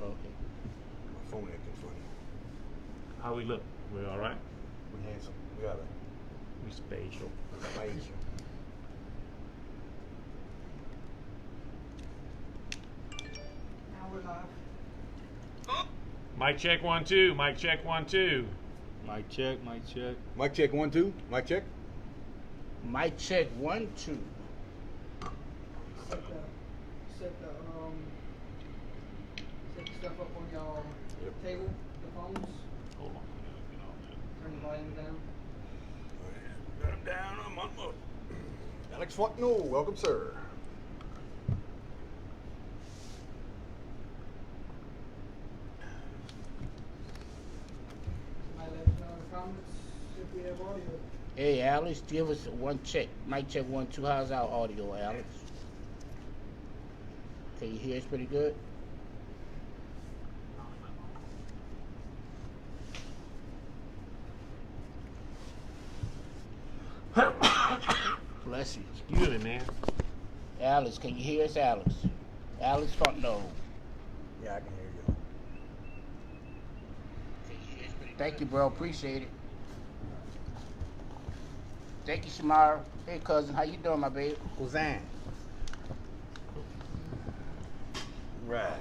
Okay. My phone acting funny. How we look? We all right? We handsome. We got it. We spatial. Spatial. Now we're live. Mic check 1 2. Mic check 1 2. Mic check, mic check. Mic check 1 2. Mic check. Mic check 1 2. Set the stuff up on y'all table, the phones. Hold on. Get all that. Turn the volume down. Got him down. I'm on mode. Alex Fontenot, welcome, sir. Somebody let us know in the comments if we have audio. Hey, Alex, give us one check. Mic check 1 2. How's our audio, Alex? Can you hear us pretty good? Bless you. Excuse me, man. Alex, can you hear us, Alex? Alex Fontenot. Yeah, I can hear you. Thank you, bro. Appreciate it. Thank you, Shamara. Hey, cousin. How you doing, my baby? Kuzan. Right.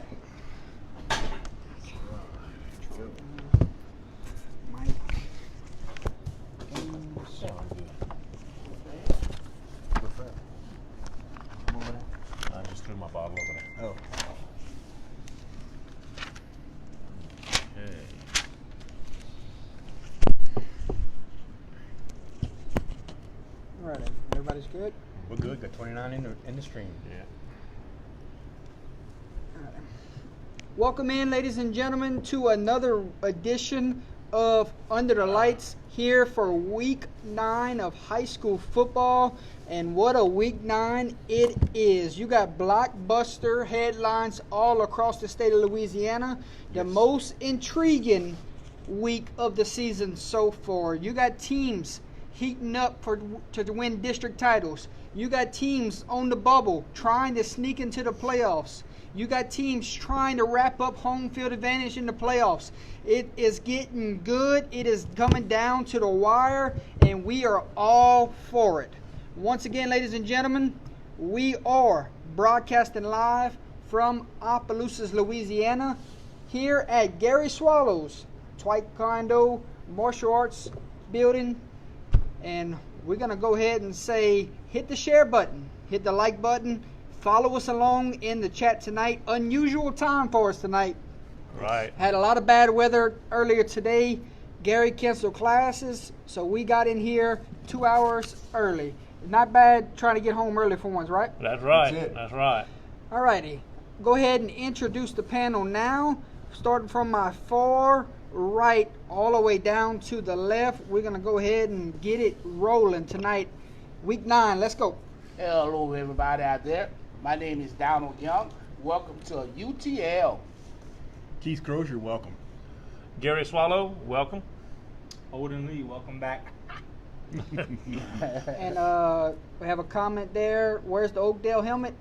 Mike. What's that? Come over there. I just threw my bottle over there. Oh. Okay. All right, everybody's good? We're good. Got 29 in the stream. Yeah. Welcome in, ladies and gentlemen, to another edition of Under the Lights here for week 9 of high school football. And what a week 9 it is. You got blockbuster headlines all across the state of Louisiana. The most intriguing week of the season so far. You got teams heating up to win district titles. You got teams on the bubble trying to sneak into the playoffs. You got teams trying to wrap up home field advantage in the playoffs. It is getting good. It is coming down to the wire, and we are all for it. Once again, ladies and gentlemen, we are broadcasting live from Opelousas, Louisiana, here at Gary Swallows Taekwondo Martial Arts Building. And we're going to go ahead and say, hit the share button, hit the like button, follow us along in the chat tonight. Unusual time for us tonight. Right. Had a lot of bad weather earlier today. Gary canceled classes, so we got in here 2 hours early. Not bad trying to get home early for once, right? That's right. That's it. That's right. All righty. Go ahead and introduce the panel now. Starting from my far right all the way down to the left. We're going to go ahead and get it rolling tonight. Week 9. Let's go. Hello, everybody out there. My name is Donald Young. Welcome to UTL. Keith Crozier, welcome. Gary Swallow, welcome. Holden Lee, welcome back. And we have a comment there. Where's the Oakdale helmet?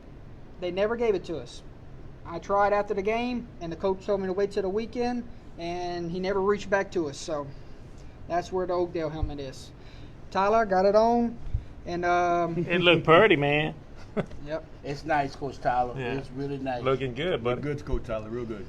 They never gave it to us. I tried after the game, and the coach told me to wait till the weekend, and he never reached back to us. So that's where the Oakdale helmet is. Tyler, got it on. And It looked pretty, man. yep. It's nice, Coach Tyler. Yeah. It's really nice. Looking good, But but good, Coach Tyler, real good.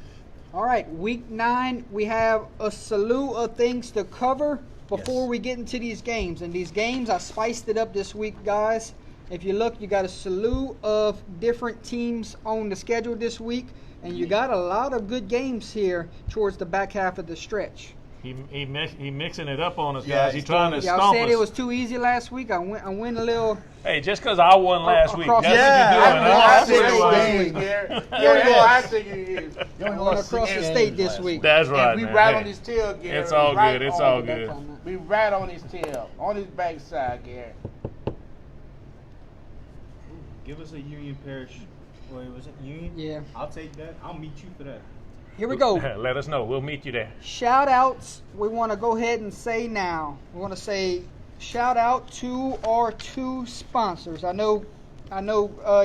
All right, week 9, we have a slew of things to cover before Yes. we get into these games. And these games, I spiced it up this week, guys. If you look, you got a slew of different teams on the schedule this week, and you got a lot of good games here towards the back half of the stretch. he mixing it up on us, Yeah, guys. He's he's trying to Y'all stomp said us. it was too easy last week. I went a little. Hey, just because I won last week, across that's the- what you're doing. I huh? think I think it is. You only I went lost across 6 the games state this last week. That's right, And we man. right Hey, on his tail, Gary. it's all Right good. It's on all it. good. We right on his tail, on his backside, Gary. Give us a Union Parish. Wait, was it Union? Yeah. I'll take that. I'll meet you for that. Here we go. Let us know. We'll meet you there. Shout outs, we want to go ahead and say now. We want to say shout out to our 2 sponsors. I know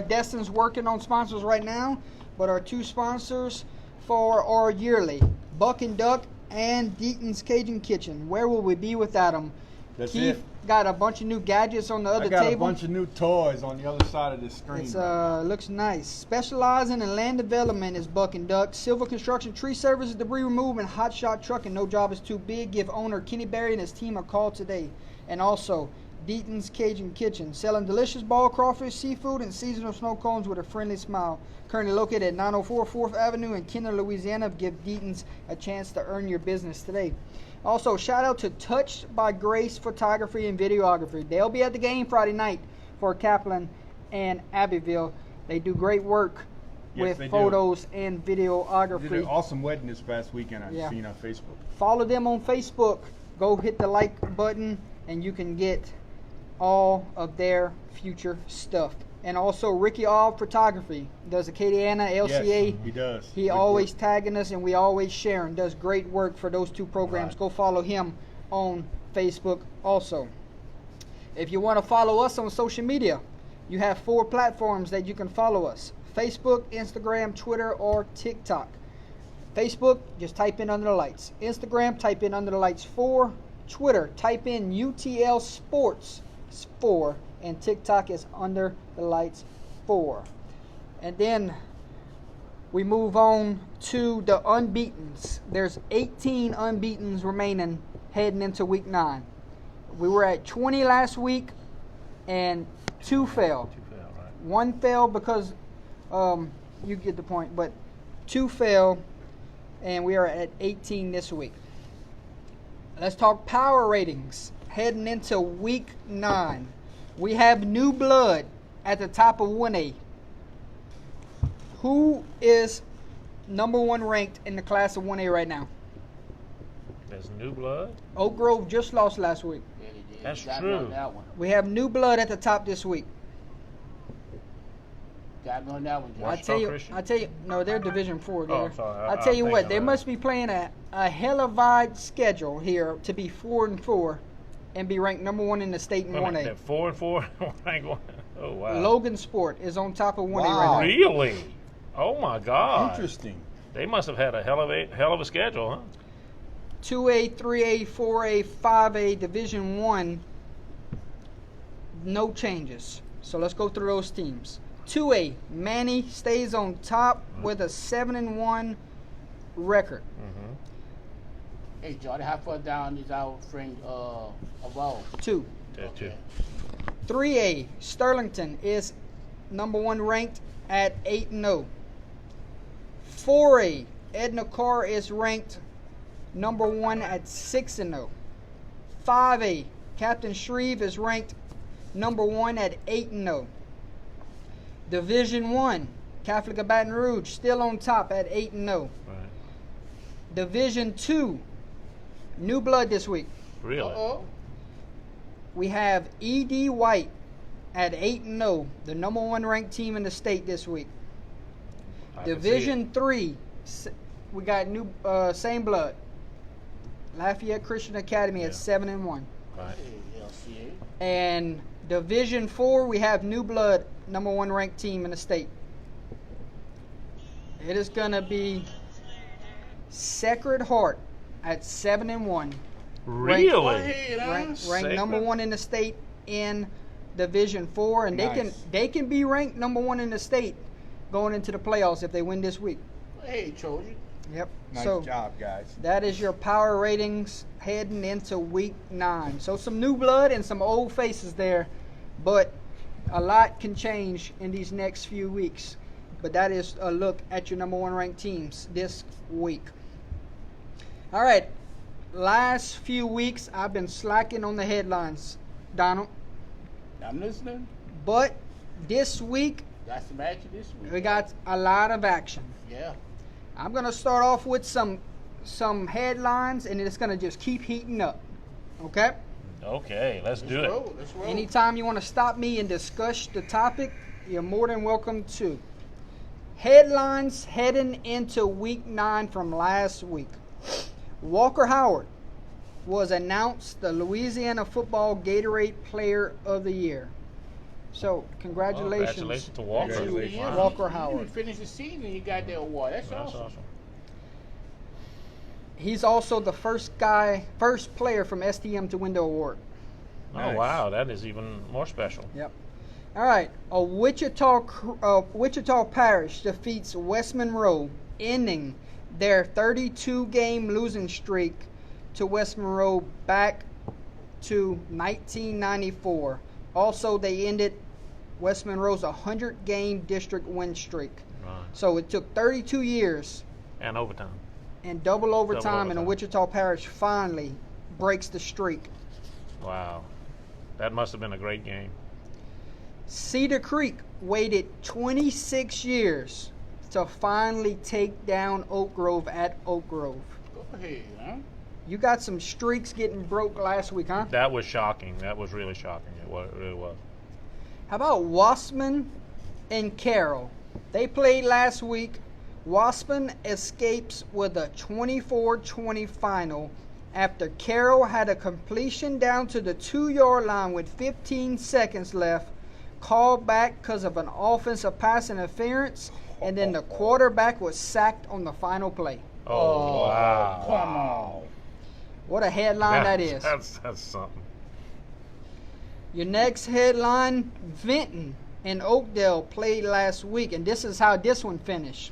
Destin's working on sponsors right now, but our 2 sponsors, for our yearly Buck and Duck and Deaton's Cajun Kitchen. Where will we be without them? That's Keith it. got a bunch of new gadgets on the other I got table. a bunch of new toys on the other side of this screen. It's looks nice. Specializing in land development is Buck and Duck. Silver Construction, tree services, debris removal, and hot shot trucking. No job is too big. Give owner Kenny Berry and his team a call today. And also, Deaton's Cajun Kitchen, selling delicious ball crawfish, seafood, and seasonal snow cones with a friendly smile. Currently located at 904 4th Avenue in Kenner, Louisiana. Give Deaton's a chance to earn your business today. Also, shout out to Touched by Grace Photography and Videography. They'll be at the game Friday night for Kaplan and Abbeville. They do great work Yes, with they do. photos and They did an videography. awesome wedding this past weekend. I've Yeah. seen on Facebook. Follow them on Facebook. Go hit the like button and you can get all of their future stuff. And also Ricky All Photography does Acadiana LCA. Yes, he does. He Good always work. tagging us and we always sharing. Does great work for those two programs. Right. Go follow him on Facebook also. If you want to follow us on social media, you have 4 platforms that you can follow us: Facebook, Instagram, Twitter, or TikTok. Facebook, just type in Under the Lights. Instagram, type in Under the Lights 4. Twitter, type in UTL Sports 4. And TikTok is Under the Lights 4. And then we move on to the unbeatens. There's 18 unbeatens remaining heading into week 9. We were at 20 last week and 2 fell. Right. 1 fell because you get the point, but 2 fell, and we are at 18 this week. Let's talk power ratings heading into week 9. We have new blood at the top of 1A. Who is number 1 ranked in the class of 1A right now? There's new blood. Oak Grove just lost last week. Yeah, they did. That's Got me on true. that one. We have new blood at the top this week. Got me on that one, I Josh. tell you, no, they're Division 4. Oh, There. sorry. I tell you I'm what, thinking they of must be playing a hell of a schedule here to be 4-4 and be ranked number 1 in the state in Wait a minute, 1A. they're 4 and 4. Rank one. Oh wow. Logan Sport is on top of 1A Wow. right now. Really? Oh my God. Interesting. They must have had a hell of a schedule, huh? 2A, 3A, 4A, 5A, Division 1, no changes. So let's go through those teams. 2A, Manny stays on top with a 7-1 record. Mm-hmm. Hey, Jordan, how far down is our friend Evolve? 2. That too. 3A, Sterlington is number 1 ranked at 8-0. 4A, Edna Carr is ranked number 1 at 6-0. 5A, Captain Shreve is ranked number 1 at 8-0. Division 1, Catholic of Baton Rouge still on top at 8-0. Right. Division 2, new blood this week. Really? Uh-oh. We have E.D. White at 8-0, the number 1 ranked team in the state this week. I can see it. Division 3, we got new same blood. Lafayette Christian Academy at Yeah. 7-1. Right. Hey, LCA. And Division 4, we have new blood, number 1 ranked team in the state. It is going to be Sacred Heart at 7-1. Really? Go ahead, huh? Ranked number 1 in the state in Division 4, and Nice. they can be ranked number 1 in the state going into the playoffs if they win this week. Hey, Trojan. Yep. Nice so job, guys. that is your power ratings heading into week 9. So some new blood and some old faces there, but a lot can change in these next few weeks. But that is a look at your number 1 ranked teams this week. All right. Last few weeks, I've been slacking on the headlines, Donald. I'm listening. But this week, Got some action this week. we got a lot of action. Yeah. I'm going to start off with some headlines, and it's going to just keep heating up. Okay? Okay, let's do it. Roll. Let's roll. Anytime you want to stop me and discuss the topic, you're more than welcome to. Headlines heading into week 9 from last week. Walker Howard was announced the Louisiana Football Gatorade Player of the Year. So, congratulations. Congratulations to Walker. That's who he is. Congratulations. Walker You Howard. didn't finish the season, you got that award. That's That's awesome. awesome. He's also the first player from STM to win the award. Oh Nice. wow, that is even more special. Yep. All right. A Wichita Parish defeats West Monroe, ending their 32-game losing streak to West Monroe back to 1994. Also, they ended West Monroe's 100-game district win streak. Right. So it took 32 years And overtime. and double overtime, and overtime. Wichita Parish finally breaks the streak. Wow. That must have been a great game. Cedar Creek waited 26 years to finally take down Oak Grove at Oak Grove. Go ahead, huh? You got some streaks getting broke last week, huh? That was shocking. That was really shocking. It really was. How about Wassman and Carroll? They played last week. Wassman escapes with a 24-20 final after Carroll had a completion down to the 2-yard line with 15 seconds left, called back because of an offensive pass interference, and then the quarterback was sacked on the final play. Oh, wow. Come on. What a headline that is. That's something. Your next headline, Vinton and Oakdale played last week, and this is how this one finished.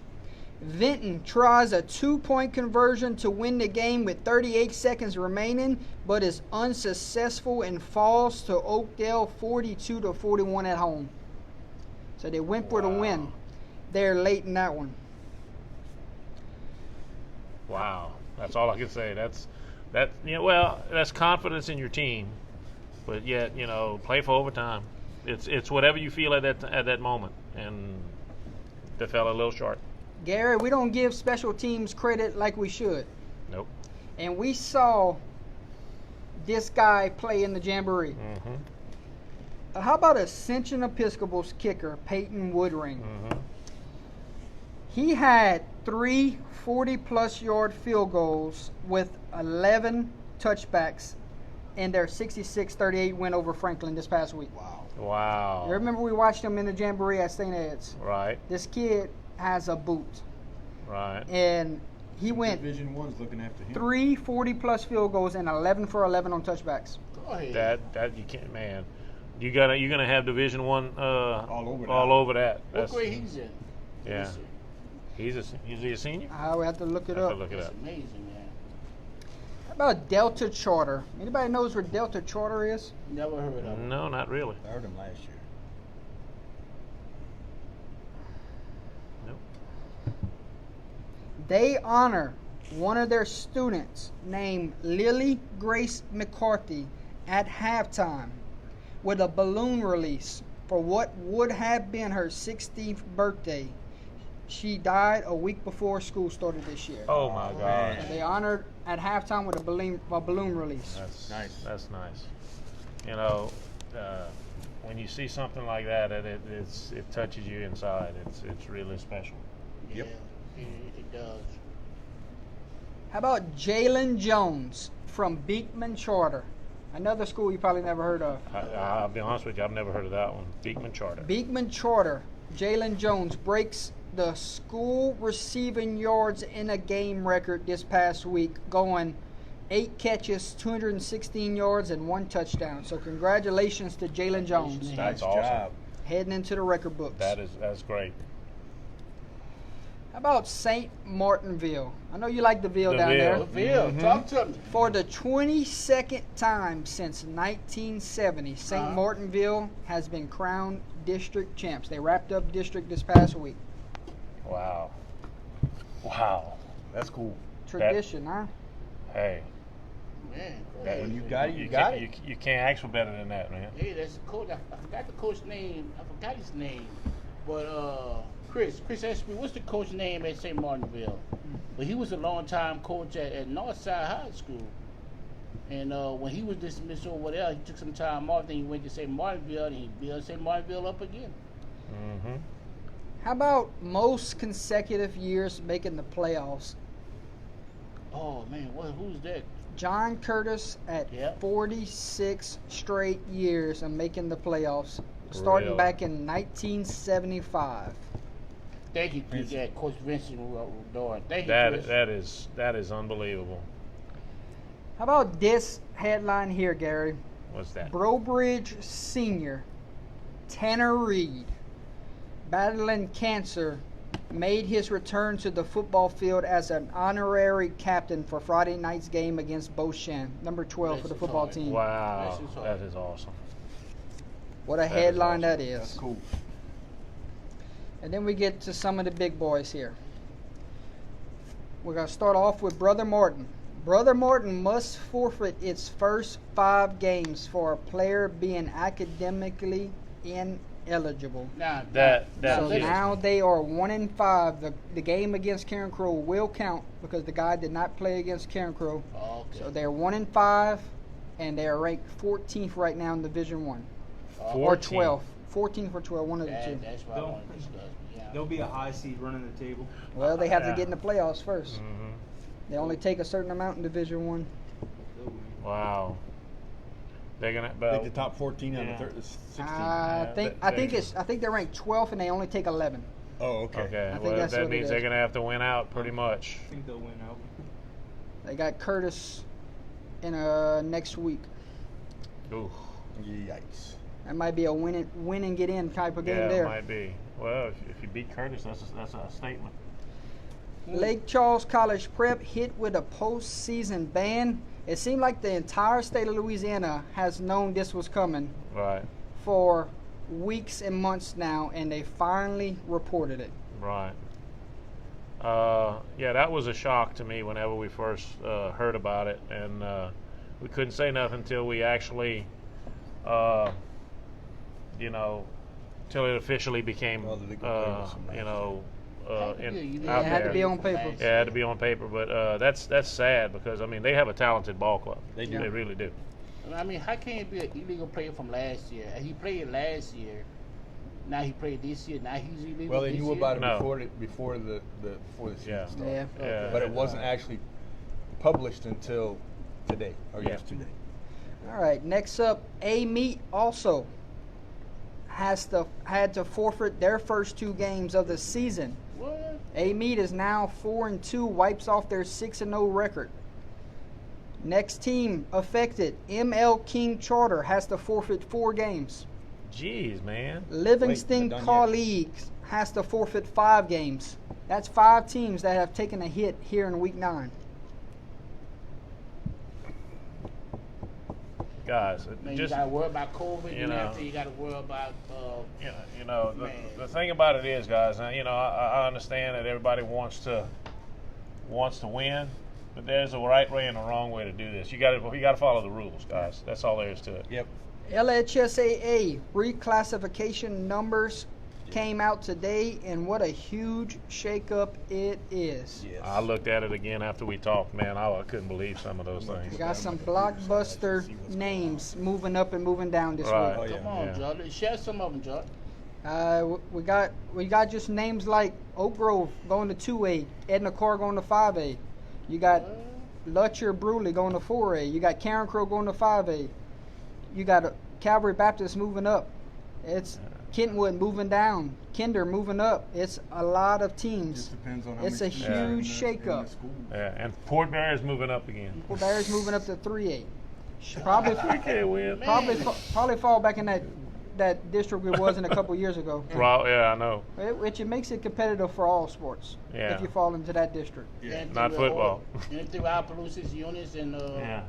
Vinton tries a 2-point conversion to win the game with 38 seconds remaining, but is unsuccessful and falls to Oakdale 42-41 at home. So they went for the win there late in that one. Wow. That's all I can say. That's confidence in your team. But yet, play for overtime. It's whatever you feel at that moment. And they fell a little short. Gary, we don't give special teams credit like we should. Nope. And we saw this guy play in the Jamboree. Mm-hmm. How about Ascension Episcopal's kicker, Peyton Woodring? Mm-hmm. He had 3 40-plus yard field goals with 11 touchbacks in their 66-38 win over Franklin this past week. Wow. You remember we watched him in the Jamboree at St. Ed's? Right. This kid has a boot. Right. And he went Division One's looking after him. 3 40-plus field goals and 11 for 11 on touchbacks. Go ahead. That you can't, man. You're gonna have Division One all over that. What That's, grade he's in? Yeah. Let me see. Is he a senior? I would have to look it I have up. to look it That's up. amazing, man. How about Delta Charter? Anybody knows where Delta Charter is? Never heard of him. No, not really. I heard him last year. Nope. They honor one of their students named Lily Grace McCarthy at halftime with a balloon release for what would have been her 16th birthday. She died a week before school started this year. Oh my gosh. And they honored at halftime with a balloon release. That's Nice. That's nice. When you see something like that, it touches you inside. It's really special. Yeah, Yep. it does. How about Jalen Jones from Beekman Charter? Another school you probably never heard of. I'll be honest with you, I've never heard of that one. Beekman Charter. Beekman Charter, Jalen Jones breaks the school receiving yards in a game record this past week, going 8 catches, 216 yards, and 1 touchdown. So congratulations to Jalen Jones, That's Nice awesome. job. heading into the record books. That's great. How about St. Martinville? I know you like the Ville The down Ville. there. Bill, talk to me. For the 22nd time since 1970, St. Uh-huh. Martinville has been crowned district champs. They wrapped up district this past week. Wow. Wow. That's cool. Tradition, huh? Hey. Man, that- When you got it, you you got can't- it. You can't ask for better than that, man. hey, that's the coach. I forgot the coach's name. I forgot his name. But Chris asked me, what's the coach's name at St. Martinville? But he was a long-time coach at Northside High School. And when he was dismissed over there, he took some time off. Then he went to St. Martinville, and he built St. Martinville up again. Mm-hmm. How about most consecutive years making the playoffs? Oh man, who's that? John Curtis at Yep. 46 straight years of making the playoffs, starting Really? back in 1975. Thank you, yeah, Coach Vincent Rodor. Thank you, That Chris. that is unbelievable. How about this headline here, Gary? What's that? Brobridge senior Tanner Reed, battling cancer, made his return to the football field as an honorary captain for Friday night's game against Beauchamp, number 12 for the football team. Wow, This is hard. that is awesome. What a is headline awesome. that is. That's cool. And then we get to some of the big boys here. We're going to start off with Brother Martin. Brother Martin must forfeit its first 5 games for a player being academically ineligible. Now, That So kills now me. they are 1-5. The game against Karen Crow will count because the guy did not play against Karen Crow. Okay. So they're 1-5, and they are ranked 14th right now in Division One, or 12th. 14th or 12, one of the two. That's what I Don't- want to discuss. Yeah. There'll be a high seed running the table. Well, they have to Yeah. get in the playoffs first. Mhm. They only take a certain amount in Division One. They'll win. Wow. They're gonna. I But think the top 14 out Yeah. of the 16. I think they're ranked 12th, and they only take 11. Oh, okay. okay. I think Well, that's that what it means they're is. gonna have to win out pretty much. I think they'll win out. They got Curtis in next week. Ooh. Yikes. That might be a win and get in type of game Yeah, there. it might be. Well, if you beat Curtis, that's a statement. Lake Charles College Prep hit with a postseason ban. It seemed like the entire state of Louisiana has known this was coming Right. for weeks and months now, and they finally reported it. Right. Yeah, that was a shock to me whenever we first heard about it, and we couldn't say nothing until we actually, till it officially became, Well, the legal papers from you last know, Yeah, out it had to there. be on paper. Yeah, it had to be on paper, but that's sad because I mean they have a talented ball club. They do. They really do. I mean, how can it be an illegal player from last year? He played last year. Now he played this year. Now he's illegal. Well, they this knew year? about it No. before the season Yeah. started. Yeah. Yeah. But it wasn't actually published until today or Yeah. yesterday. All right, next up, A-Meat also had to forfeit their first 2 games of the season. What? A-Meat is now 4-2, wipes off their 6-0 record. Next team affected, ML King Charter has to forfeit 4 games. Jeez, man. Livingston Wait, not done Colleagues has to forfeit 5 games. That's 5 teams that have taken a hit here in Week 9. Guys, Man, just you gotta worry about COVID, you and know. after you gotta worry about Man. the thing about it is, guys. I understand that everybody wants to win, but there's a right way and a wrong way to do this. You got to follow the rules, guys. That's all there is to it. Yep. LHSAA reclassification numbers came out today, and what a huge shakeup it is. Yes. I looked at it again after we talked. Man, I couldn't believe some of those We things. got some blockbuster names moving up and moving down this Right. Oh, week. yeah. Come on, Yeah. Jordan. Share some of them, Jordan. We got just names like Oak Grove going to 2A, Edna Carr going to 5A. You got Lutcher Bruley going to 4A. You got Karen Crow going to 5A. You got Calvary Baptist moving up. It's Kentwood moving down. Kinder moving up. It's a lot of teams. Just depends on how It's many a teams are in huge the- in the shakeup. school. Yeah, and Port Barry's moving up again. Well, Bears moving up to 3A. Probably Can't win. probably fall back in that district it was in a couple years ago. Yeah, I know. Which it makes it competitive for all sports Yeah. if you fall into that district. Yeah. Not football. And through Opelousas, Eunice, and Yeah.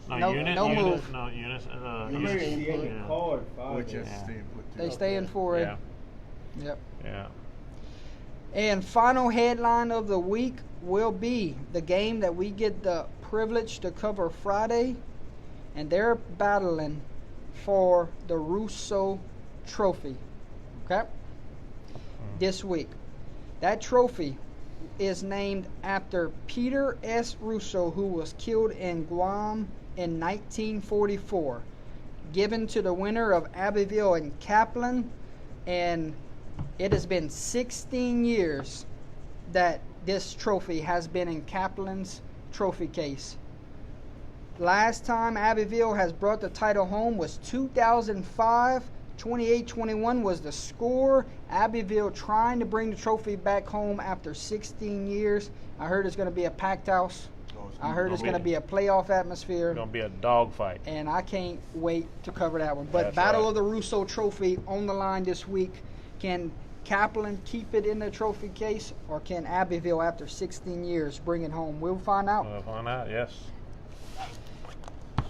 No- Eunice, no Eunice, move. No, Eunice. Eunice Eunice. staying put. Yeah. Card 5. Which is Yeah. staying put too. They stay in 4A. Yeah. Yep. Yeah. And final headline of the week will be the game that we get the privilege to cover Friday, and they're battling for the Russo Trophy. Okay? This week. That trophy is named after Peter S. Russo, who was killed in Guam in 1944. Given to the winner of Abbeville and Kaplan, and it has been 16 years that this trophy has been in Kaplan's trophy case. Last time Abbeville has brought the title home was 2005, 28-21 was the score. Abbeville trying to bring the trophy back home after 16 years. I heard it's going to be a packed house. I heard it's going to be a playoff atmosphere. It's going to be a dogfight. And I can't wait to cover that one. But That's Battle right. of the Russo Trophy on the line this week. Can Kaplan keep it in the trophy case, or can Abbeville, after 16 years, bring it home? We'll find out. We'll find out, yes.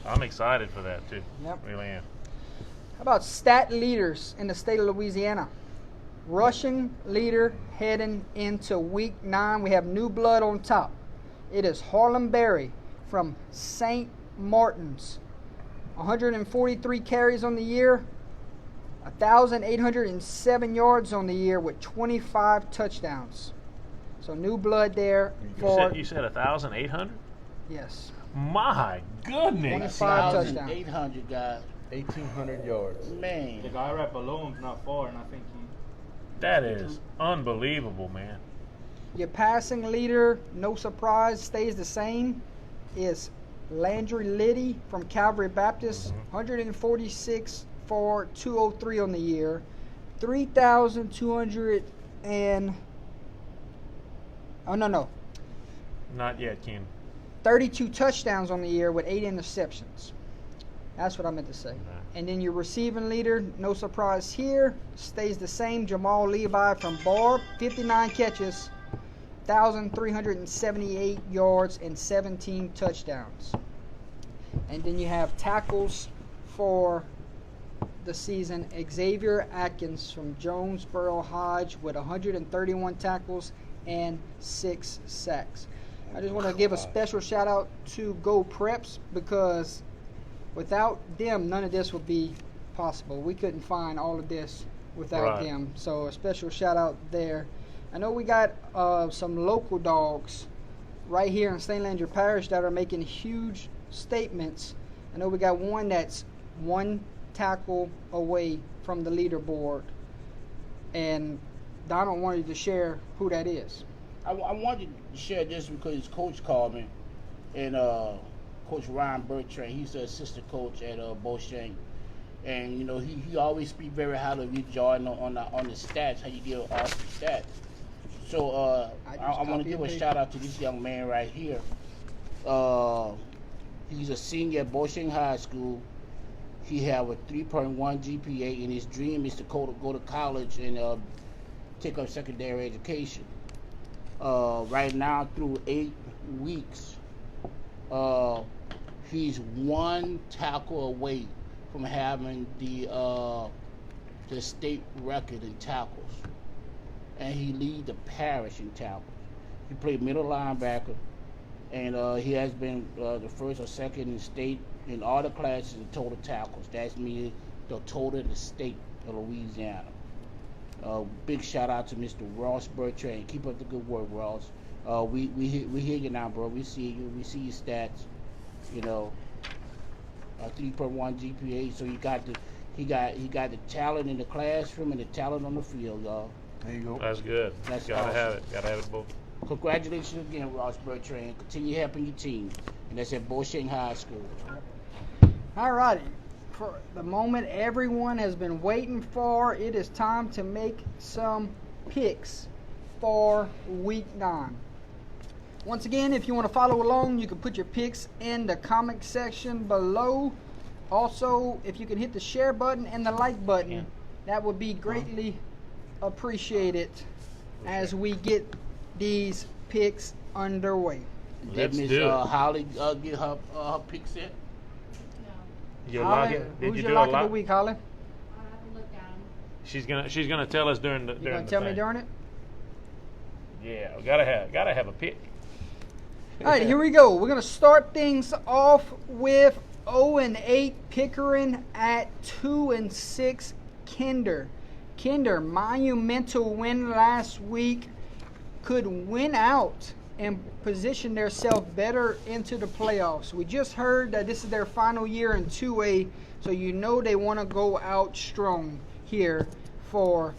I'm excited for that, too. Yep. Really am. How about stat leaders in the state of Louisiana? Rushing leader heading into week 9. We have new blood on top. It is Harlem Berry from St. Martin's. 143 carries on the year, 1,807 yards on the year with 25 touchdowns. So new blood there for You said 1,800? yes. My goodness. 25 touchdowns. 800 guys. 1,800 yards. Man. The guy right below him's not far, and I think he. That is unbelievable, man. Your passing leader, no surprise, stays the same, is Landry Liddy from Calvary Baptist. 146 for 203 on the year. 3,200 and... Oh, no. Not yet, Ken. 32 touchdowns on the year with 8 interceptions. That's what I meant to say. And then your receiving leader, no surprise here, stays the same. Jamal Levi from Barb, 59 catches, 1,378 yards, and 17 touchdowns. And then you have tackles for the season. Xavier Atkins from Jonesboro Hodge with 131 tackles and 6 sacks. I just want to give a special shout out to Go Preps, because without them, none of this would be possible. We couldn't find all of this without Right. them. So a special shout out there. I know we got some local dogs right here in St. Landry Parish that are making huge statements. I know we got one that's 1 tackle away from the leaderboard. And Donald wanted to share who that is. I wanted to share this because his coach called me, and Coach Ryan Bertrand, he's the assistant coach at Beauchamp, and you know he always speaks very highly of you, Jordan, on the stats, how you give awesome stats. So I want to give a shout out to this young man right here. He's a senior at Beauchamp High School. He have a 3.1 GPA, and his dream is to go to college and take up secondary education. Right now, through 8 weeks, he's 1 tackle away from having the state record in tackles, and he lead the parish in tackles. He played middle linebacker, and he has been the first or second in state in all the classes in total tackles. That's meaning the total in the state of Louisiana. Big shout out to Mr. Ross Bertrand. Keep up the good work, Ross. We hear you now, bro. We see you. We see your stats. You know, 3.1 GPA. So he got the talent in the classroom and the talent on the field, y'all. There you go. That's good. That's Gotta awesome. have it. Gotta have it both. Congratulations again, Ross Bertrand. Continue helping your team, and that's at Beauchamp High School. All righty. For the moment everyone has been waiting for, it is time to make some picks for week 9. Once again, if you want to follow along, you can put your picks in the comment section below. Also, if you can hit the share button and the like button, that would be greatly appreciated as we get these picks underway. Did Let's Miss do it. Holly get her picks in? You Holly, lock it? Did who's you your do lock a of the lock? week, Holly? I haven't looked at them. She's gonna tell us during the You during gonna the tell me thing. during it? Yeah, we gotta have a pick. All right, here we go. We're going to start things off with 0-8 Pickering at 2-6 Kinder. Kinder, monumental win last week, could win out and position themselves better into the playoffs. We just heard that this is their final year in 2A, so you know they want to go out strong here for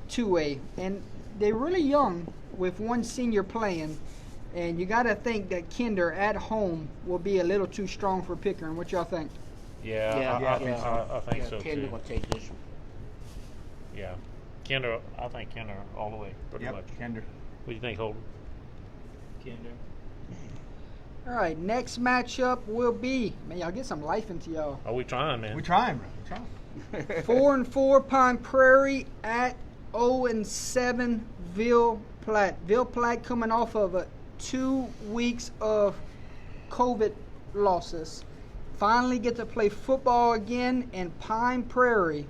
2A. And they're really young with one senior playing. And you got to think that Kinder at home will be a little too strong for Pickering. What y'all think? I think so Kinder too. gonna take this one. Yeah, Kinder. I think Kinder all the way, pretty much. Kinder. What do you think, Holden? Kinder. All right, next matchup will be, man, y'all get some life into y'all. Are we trying, man? We trying, bro. We trying. 4-4 Pine Prairie at 0-7 Ville Platte. Ville Platte coming off of 2 weeks of COVID losses. Finally get to play football again, and Pine Prairie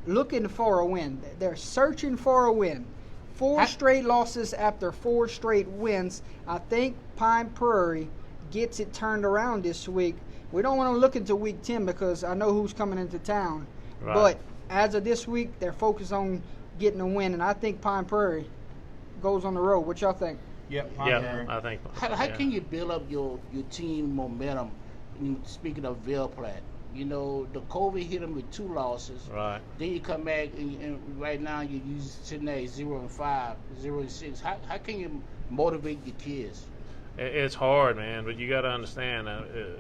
looking for a win. They're searching for a win. 4 straight losses after 4 straight wins. I think Pine Prairie gets it turned around this week. We don't want to look into week 10 because I know who's coming into town. Right. But as of this week, they're focused on getting a win, and I think Pine Prairie goes on the road. What y'all think? Yep. Yeah, I think. How yeah. can you build up your team momentum? Speaking of Ville Platte, you know the COVID hit them with 2 losses. Right. Then you come back and right now you're sitting at 0-5, 0-6. How can you motivate your kids? It's hard, man, but you got to understand.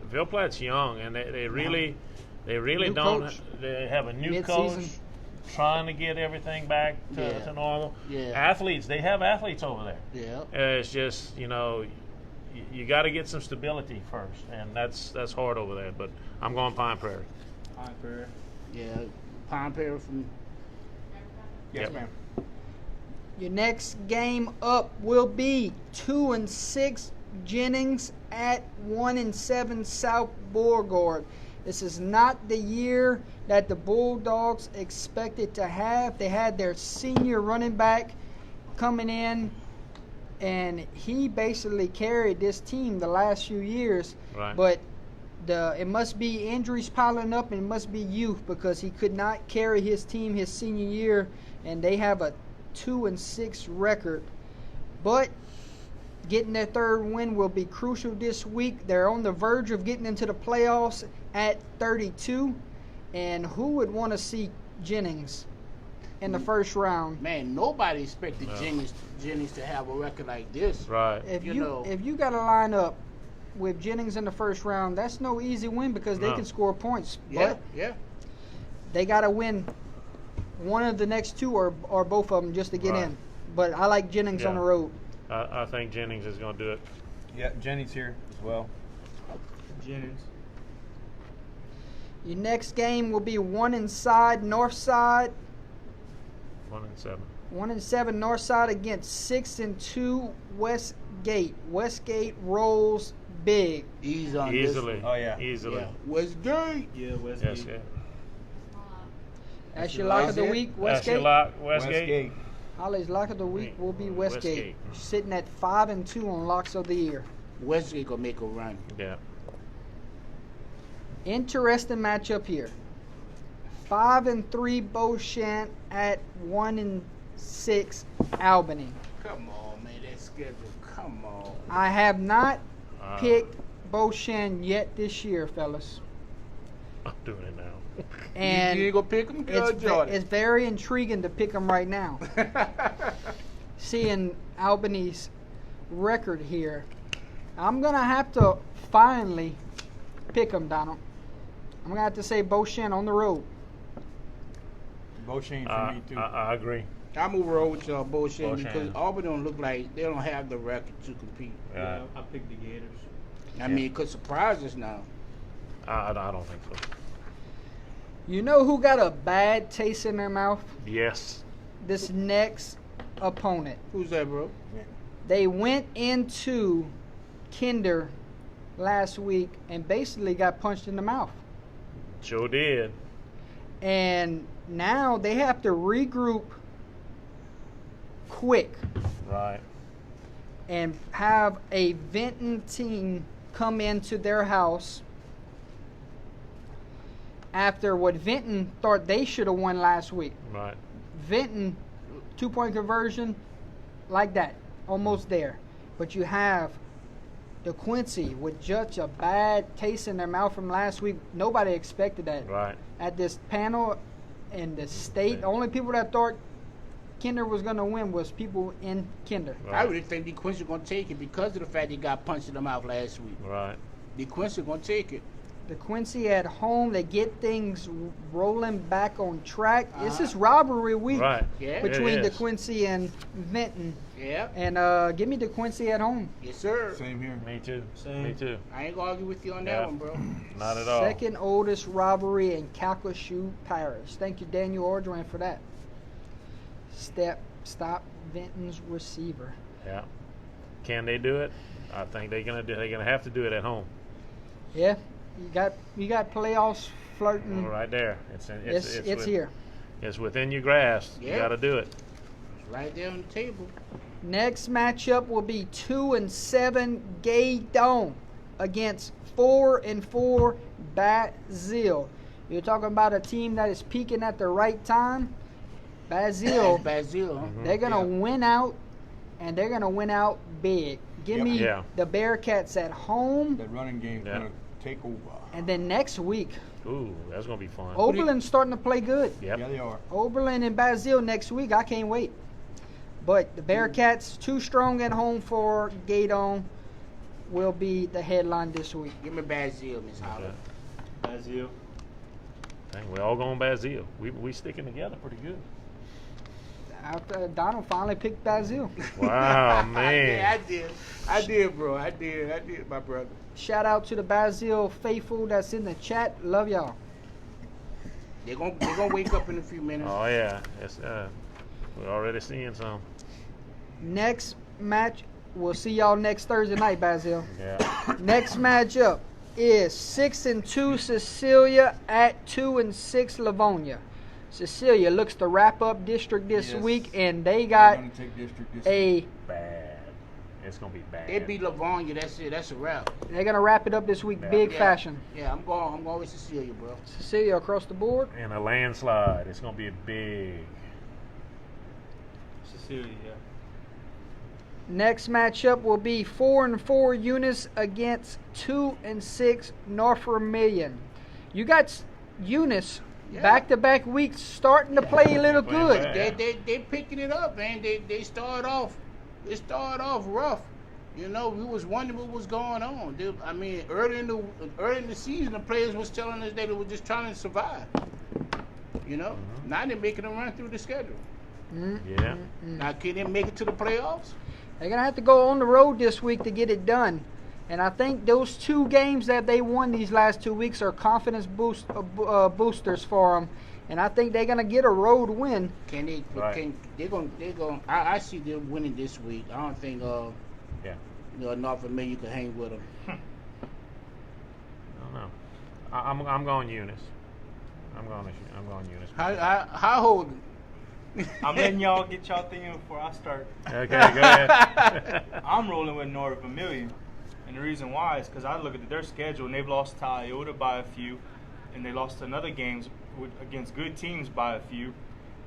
Ville Platte's young, and they really New don't. coach. They have a new Mid-season. coach trying to get everything back Yeah. to normal. Yeah. Athletes, they have athletes over there. Yeah. It's just you got to get some stability first, and that's hard over there. But I'm going Pine Prairie. Pine Prairie. Yeah. Pine Prairie from Yes, Yep. ma'am. Your next game up will be 2-6 Jennings at 1-7 South Beauregard. This is not the year that the Bulldogs expected to have. They had their senior running back coming in, and he basically carried this team the last few years. Right. But it must be injuries piling up, and it must be youth because he could not carry his team his senior year, and they have a 2-6 record. But getting their 3rd win will be crucial this week. They're on the verge of getting into the playoffs at 32. And who would want to see Jennings in the first round? man. Nobody expected Jennings to have a record like this. Right. If You you know. if you got to line up with Jennings in the first round, that's no easy win because they No. can score points. Yeah. But Yeah. they got to win one of the next 2 or both of them just to get Right. in. But I like Jennings on the Yeah. road. I think Jennings is going to do it. Yeah, Jenny's here as well. Jennings. Your next game will be 1-7 Northside. 1-7. 1-7 Northside against 6-2 Westgate. Westgate rolls big. Easy on this Easily. one. Oh, yeah. Easily. Yeah. Westgate. Yeah, Westgate. Yes. Yeah. That's your lock of the Westgate. week, That's your Westgate. lock, Westgate. Holly's lock of the week will be Westgate. Westgate. Sitting at 5-2 on locks of the year. Westgate gonna make a run. Yeah. Interesting matchup here. 5-3 Beauchamp at 1-6 Albany. Come on, man. That schedule. Come on. I have not Uh, picked Beauchamp yet this year, fellas. I'm doing it now. And you ain't gonna pick him? it's very intriguing to pick them right now. Seeing Albany's record here, I'm gonna have to finally pick them, Donald. I'm gonna have to say Beauchamp on the road. Beauchamp for me, too. I agree. I'm gonna roll with y'all bullshit because Beauchamp. Auburn don't look like they don't have the record to compete. Yeah. Yeah, I picked the Gators. I mean, it could surprise us now. I don't think so. You know who got a bad taste in their mouth? Yes. This next opponent. Who's that, bro? They went into Kinder last week and basically got punched in the mouth. Sure did. And now they have to regroup quick Right. and have a Vinton team come into their house after what Vinton thought they should have won last week. Right. Vinton, 2-point conversion, like that, almost there. But you have the Quincy with just a bad taste in their mouth from last week. Nobody expected that. Right. At this panel in the state, the only people that thought Kinder was going to win was people in Kinder. I Right. really think DeQuincy gonna take it because of the fact he got punched in the mouth last week. Right. DeQuincy gonna take it. The Quincy at home, they get things rolling back on track. This is rivalry week Right. Yeah. between It the is. Quincy and Vinton. Yeah. And give me the Quincy at home. Yes, sir. Same here. Me too. Same. Me too. I ain't gonna argue with you on Yeah. that one, bro. Not at all. Second oldest rivalry in Calcasieu Parish. Thank you, Daniel Ordwin, for that. Stop Vinton's receiver. Yeah. Can they do it? I think they're gonna do. They're gonna have to do it at home. Yeah, you got playoffs flirting. Right there. It's with- here. It's within your grasp. You Yeah. got to do it. It's right there on the table. Next matchup will be 2-7 Gay Dome against 4-4 Bazille. You're talking about a team that is peaking at the right time. Bazille, Basil. Huh? they're gonna win out, and they're gonna win out big. Give Yep. me Yeah. the Bearcats at home, That running game's Yeah. gonna take over. and then next week, Ooh, that's gonna be fun. Oberlin's starting to play good. Yep. Yeah, they are. Oberlin and Bazille next week. I can't wait. But the Bearcats, too strong at home for Gaydon, will be the headline this week. Give me Basil, Miss Holland. As you. Dang, we all going Bazille. We sticking together pretty good. After Donald finally picked Bazille. Wow, Yeah, man. I did, bro. I did, my brother. Shout out to the Bazille faithful that's in the chat. Love y'all. They're gonna wake up in a few minutes. Oh yeah, it's we're already seeing some. Next match, we'll see y'all next Thursday night, Bazille. Yeah. Next matchup is 6-2 Cecilia at 2-6 Livonia. Cecilia looks to wrap up district this Yes. week, and they They're got gonna take district this a. Bad. It's gonna be bad. They beat Livonia. That's it. That's a wrap. They're gonna wrap it up this week, Yeah. big Yeah. fashion. Yeah, I'm going with Cecilia, bro. Cecilia across the board. And a landslide. It's gonna be a big. Cecilia, yeah. Next matchup will be 4-4 Eunice against 2-6 North Vermilion. You got Eunice Yeah. back-to-back weeks starting to play a little Playing good. bad. They picking it up, man. They started off rough. You know, we was wondering what was going on. I mean, early in the season, the players was telling us they were just trying to survive. You know, now they're making them run through the schedule. Yeah. Now, can they make it to the playoffs? They're going to have to go on the road this week to get it done. And I think those two games that they won these last 2 weeks are confidence boosters for them. And I think they're going to get a road win. Can they? Right. They're going. I see them winning this week. I don't think. Yeah. You know, North America can hang with them. I don't know. I'm going Eunice. I'm going Eunice. How old? I'm letting y'all get y'all thinking before I start. Okay, go ahead. I'm rolling with North Vermilion. And the reason why is because I look at their schedule and they've lost to Iota by a few, and they lost another games against good teams by a few.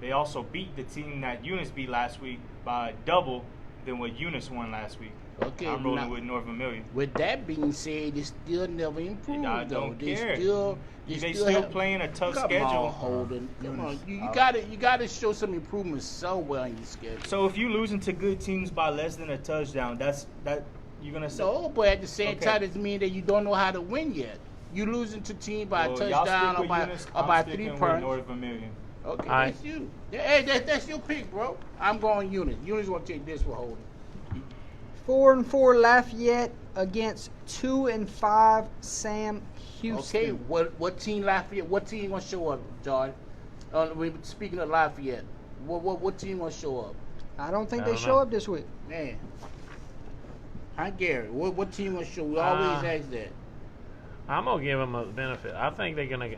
They also beat the team that Eunice beat last week by double than what Eunice won last week. Okay, I'm rolling now- with North Vermilion. With that being said, they still never improved. I though. don't They care. still They playing a tough Come schedule. on, Holden. Come on, you gotta show some improvement somewhere on your schedule. So if you losing to good teams by less than a touchdown, that you're gonna say. No, but at the same Okay. time, it means that you don't know how to win yet. You losing to team by a Well, y'all touchdown stick or with by Eunice, or I'm by sticking 3 with points. North Vermilion. Okay, Aye. that's you. Hey, that's your pick, bro. I'm going Eunice. Eunice gonna take this for Holden. 4-4 Lafayette against 2-5 Sam Houston. Okay, what team Lafayette? What team gonna show up, John? Speaking of Lafayette, what team gonna show up? I don't think I they don't show know. up this week. Man, hi Gary. What team gonna show? We always ask that. I'm gonna give them a benefit. I think they're gonna.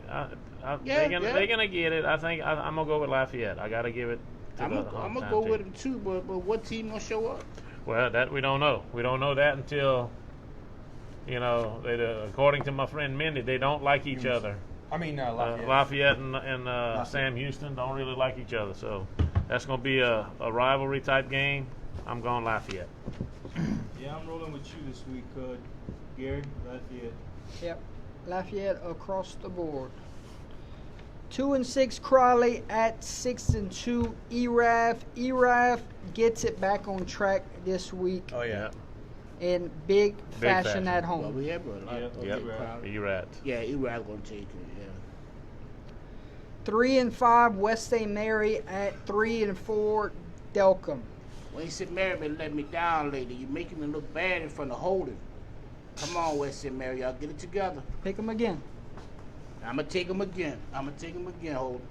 Yeah, They're gonna get it. I think I'm gonna go with Lafayette. I gotta give it. To I'm the gonna hometown go team. with them too, but what team gonna show up? Well, that we don't know. We don't know that until, you know, according to my friend Mindy, they don't like each other. I mean, Lafayette. Lafayette and Sam Houston don't really like each other, so that's going to be a rivalry type game. I'm going Lafayette. Yeah, I'm rolling with you this week, Gary. Lafayette. Yep. Lafayette across the board. 2-6 Crawley at 6-2 ERAF. ERAF gets it back on track this week. Oh yeah. in big fashion fashion. at Well, home. we have a lot Yep. of Yep. big crowd. Erat. Yeah, Iraq gonna take it. Yeah. 3-5 West St. Mary at 3-4 Delcom. When you said Mary been letting me down lately, you making me look bad in front of Holden. Come on, West St. Mary, y'all get it together. Pick them again. I'm gonna take him again. Holden.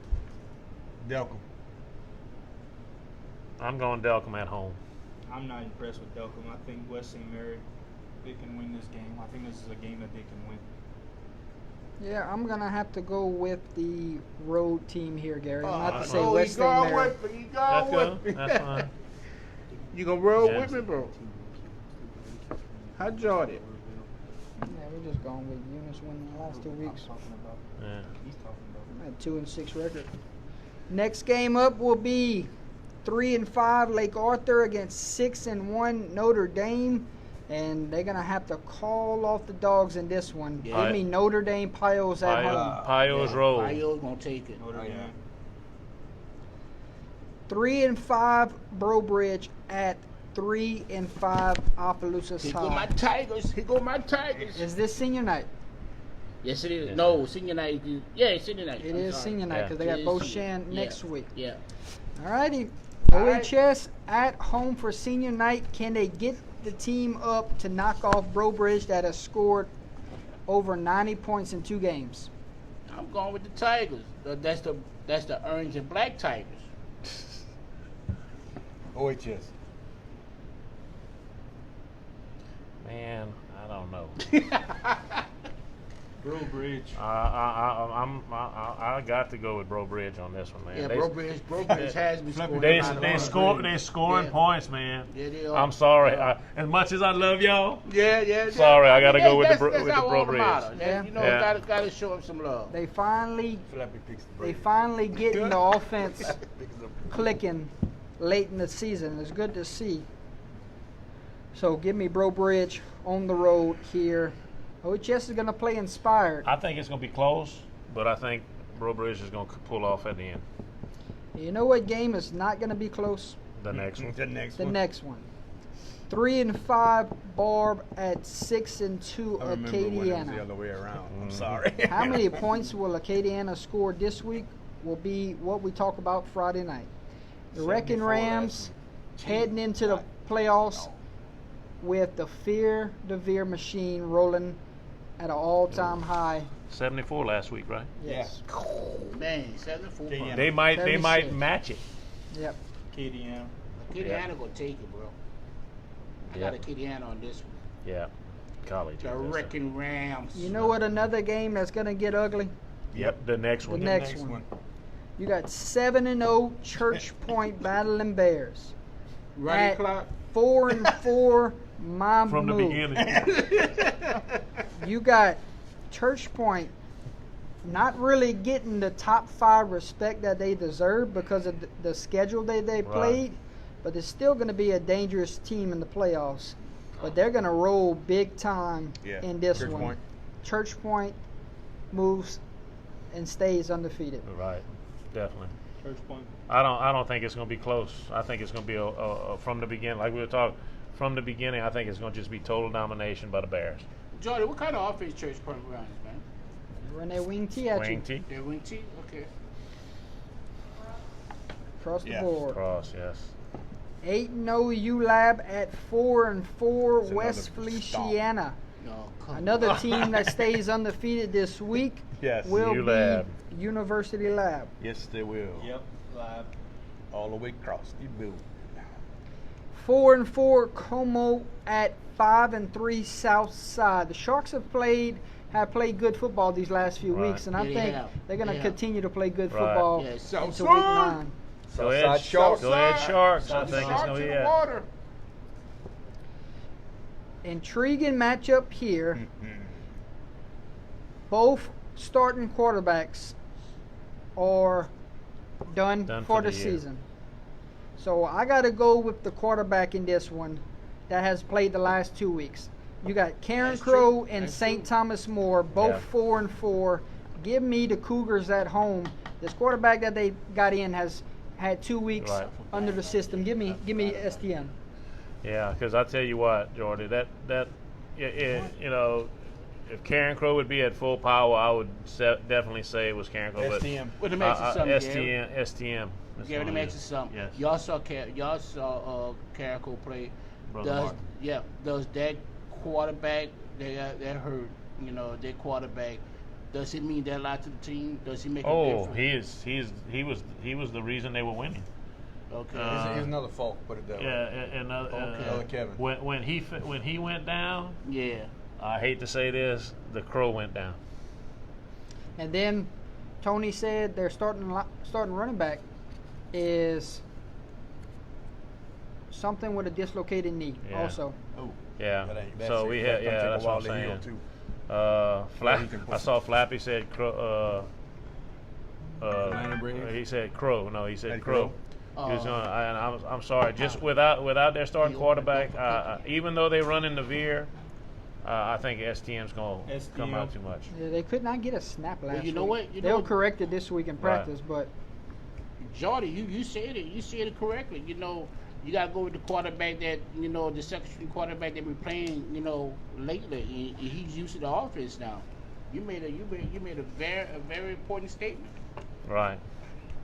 Delcom. I'm going Delcom at home. I'm not impressed with Delcom. I think West St. Mary, they can win this game. I think this is a game that they can win. Yeah, I'm gonna have to go with the road team here, Gary. I'm not to say oh, West you St. going Mary. with me? You That's going good. with me? That's fine. You gonna roll Yes. with me, bro? How Jordan? Yeah, we're just going with Eunice winning the last 2 weeks. Yeah. He's talking about. At 2-6 record. Next game up will be 3-5 Lake Arthur against 6-1 Notre Dame, and they're gonna have to call off the dogs in this one. Yeah. Give me Notre Dame Pios at home. Pios Road. Pio's gonna take it. Notre Dame. 3-5 Brobridge at 3-5 Opelousas Here go my High. Tigers. Here go my Tigers. Is this senior night? Yes, it is. Yes. No, senior night. Yeah, it's senior night. It I'm is sorry. senior night Yeah. because they It got is both senior. Shan Yeah. next week. Yeah. Alrighty. All right. OHS at home for senior night. Can they get the team up to knock off Brobridge that has scored over 90 points in 2 games? I'm going with the Tigers. That's the orange and black Tigers. OHS. Man, I don't know. Bro Bridge. I got to go with Bro Bridge on this one, man. Yeah, They- Brobridge has been scoring. They a lot of they points. scoring Yeah. points, man. Yeah, they are. I'm sorry. Yeah. As much as I love y'all, Yeah. Sorry, I gotta go with the that's Bro all that Bridge. matters. Yeah. You know, Yeah. gotta show them some love. They finally Flappy picks the break. getting the offense Picks up. clicking late in the season. It's good to see. So give me Brobridge on the road here. OHS is going to play inspired. I think it's gonna be close, but I think Bro Bridge is gonna pull off at the end. You know what game is not going to be close? The next one. The next The one. next one. 3-5 Barb at 6-2 I remember when it was the Acadiana. other way around. I'm Mhm. sorry. How many points will Acadiana score this week will be what we talk about Friday night. The Wrecking 74 Rams last heading into the playoffs with the Fear DeVere machine rolling at an all-time high. 74 last week, right? Yes. Man, 74 Yeah. points. They might 36. match it. Yep. KDM. Kiddiana gonna take it, bro. I got a Kiddiana on this one. Yeah. College. The Wrecking Rams. You know what? Another game that's going to get ugly. Yep. The next The one. next one. You got 7-0 Church Point Battling Bears. Running at clock. 4-4 Mamou. From the beginning. You got Church Point not really getting the top 5 respect that they deserve because of the schedule they Right. played, but it's still going to be a dangerous team in the playoffs. But they're going to roll big time Yeah. in this Church one. Point. Church Point moves and stays undefeated. Right. Definitely. Church Point. I don't think it's going to be close. I think it's going to be a from the beginning, like we were talking. From the beginning, I think it's going to just be total domination by the Bears. Jordan, what kind of offense Church Point runs, man? Run that wing tee at Wing you T. Their wing T? Okay. across the Yeah. board. Cross, yes. 8-0 ULab at 4-4 It's West another Feliciana. No, come Another on. team that stays undefeated this week Yes. will ULab. be University Lab. Yes, they will. Yep. Lab. All the way across the boot. 4-4 Como at 5-3 South Side. The Sharks have played good football these last few Right. weeks, and I Yeah, they think have. they're going to They have. continue to play good Right. football Yeah, South into week Side. 9. Go ahead, Southside Sharks. Go ahead, Sharks. I South think it's Sharks going to in be the water. Intriguing matchup here. Mm-hmm. Both starting quarterbacks are done Done for for the the year. season. So I got to go with the quarterback in this one that has played the last 2 weeks. You got Karen That's Crow true. and That's St. true. Thomas More, both Yeah. 4-4. Give me the Cougars at home. This quarterback that they got in has had 2 weeks Right. under the system. Give me STM. Yeah, because I tell you what, Jordy, you know, if Karen Crow would be at full power, I would definitely say it was Karen Crow. STM. Well, let me ask you something, STM. STM. That's Gary, let what me it ask you is. something. Yes. Y'all saw Carrico play. Brother Martin. Does that quarterback that hurt? You know, their quarterback. Does it mean that a lot to the team? Does he make a Oh, difference? he was the reason they were winning. Okay. He's another Falk, put it that way. Yeah, and Another Kevin. when he went down, Yeah. I hate to say this, the Crow went down. And then Tony said their starting running back is something with a dislocated knee. Yeah. Also, Oh, Yeah. that's So it. we That's had gonna take a that's while what I'm to heal, saying. too. I saw Flappy said Crow. Atlanta Braves? He said Crow. No, he said Said Crow. Crow? He was I'm sorry. Just without their starting quarterback, even though they run in the veer, I think STM's gonna come out too much. yeah, they could not get a snap last week. you know what? You know They'll what? correct it this week in Right. practice, but Jordy, you said it. You said it correctly. You know, you gotta go with the quarterback that the second string quarterback that we're playing. Lately, and he's used to the offense now. You made a very important statement. Right.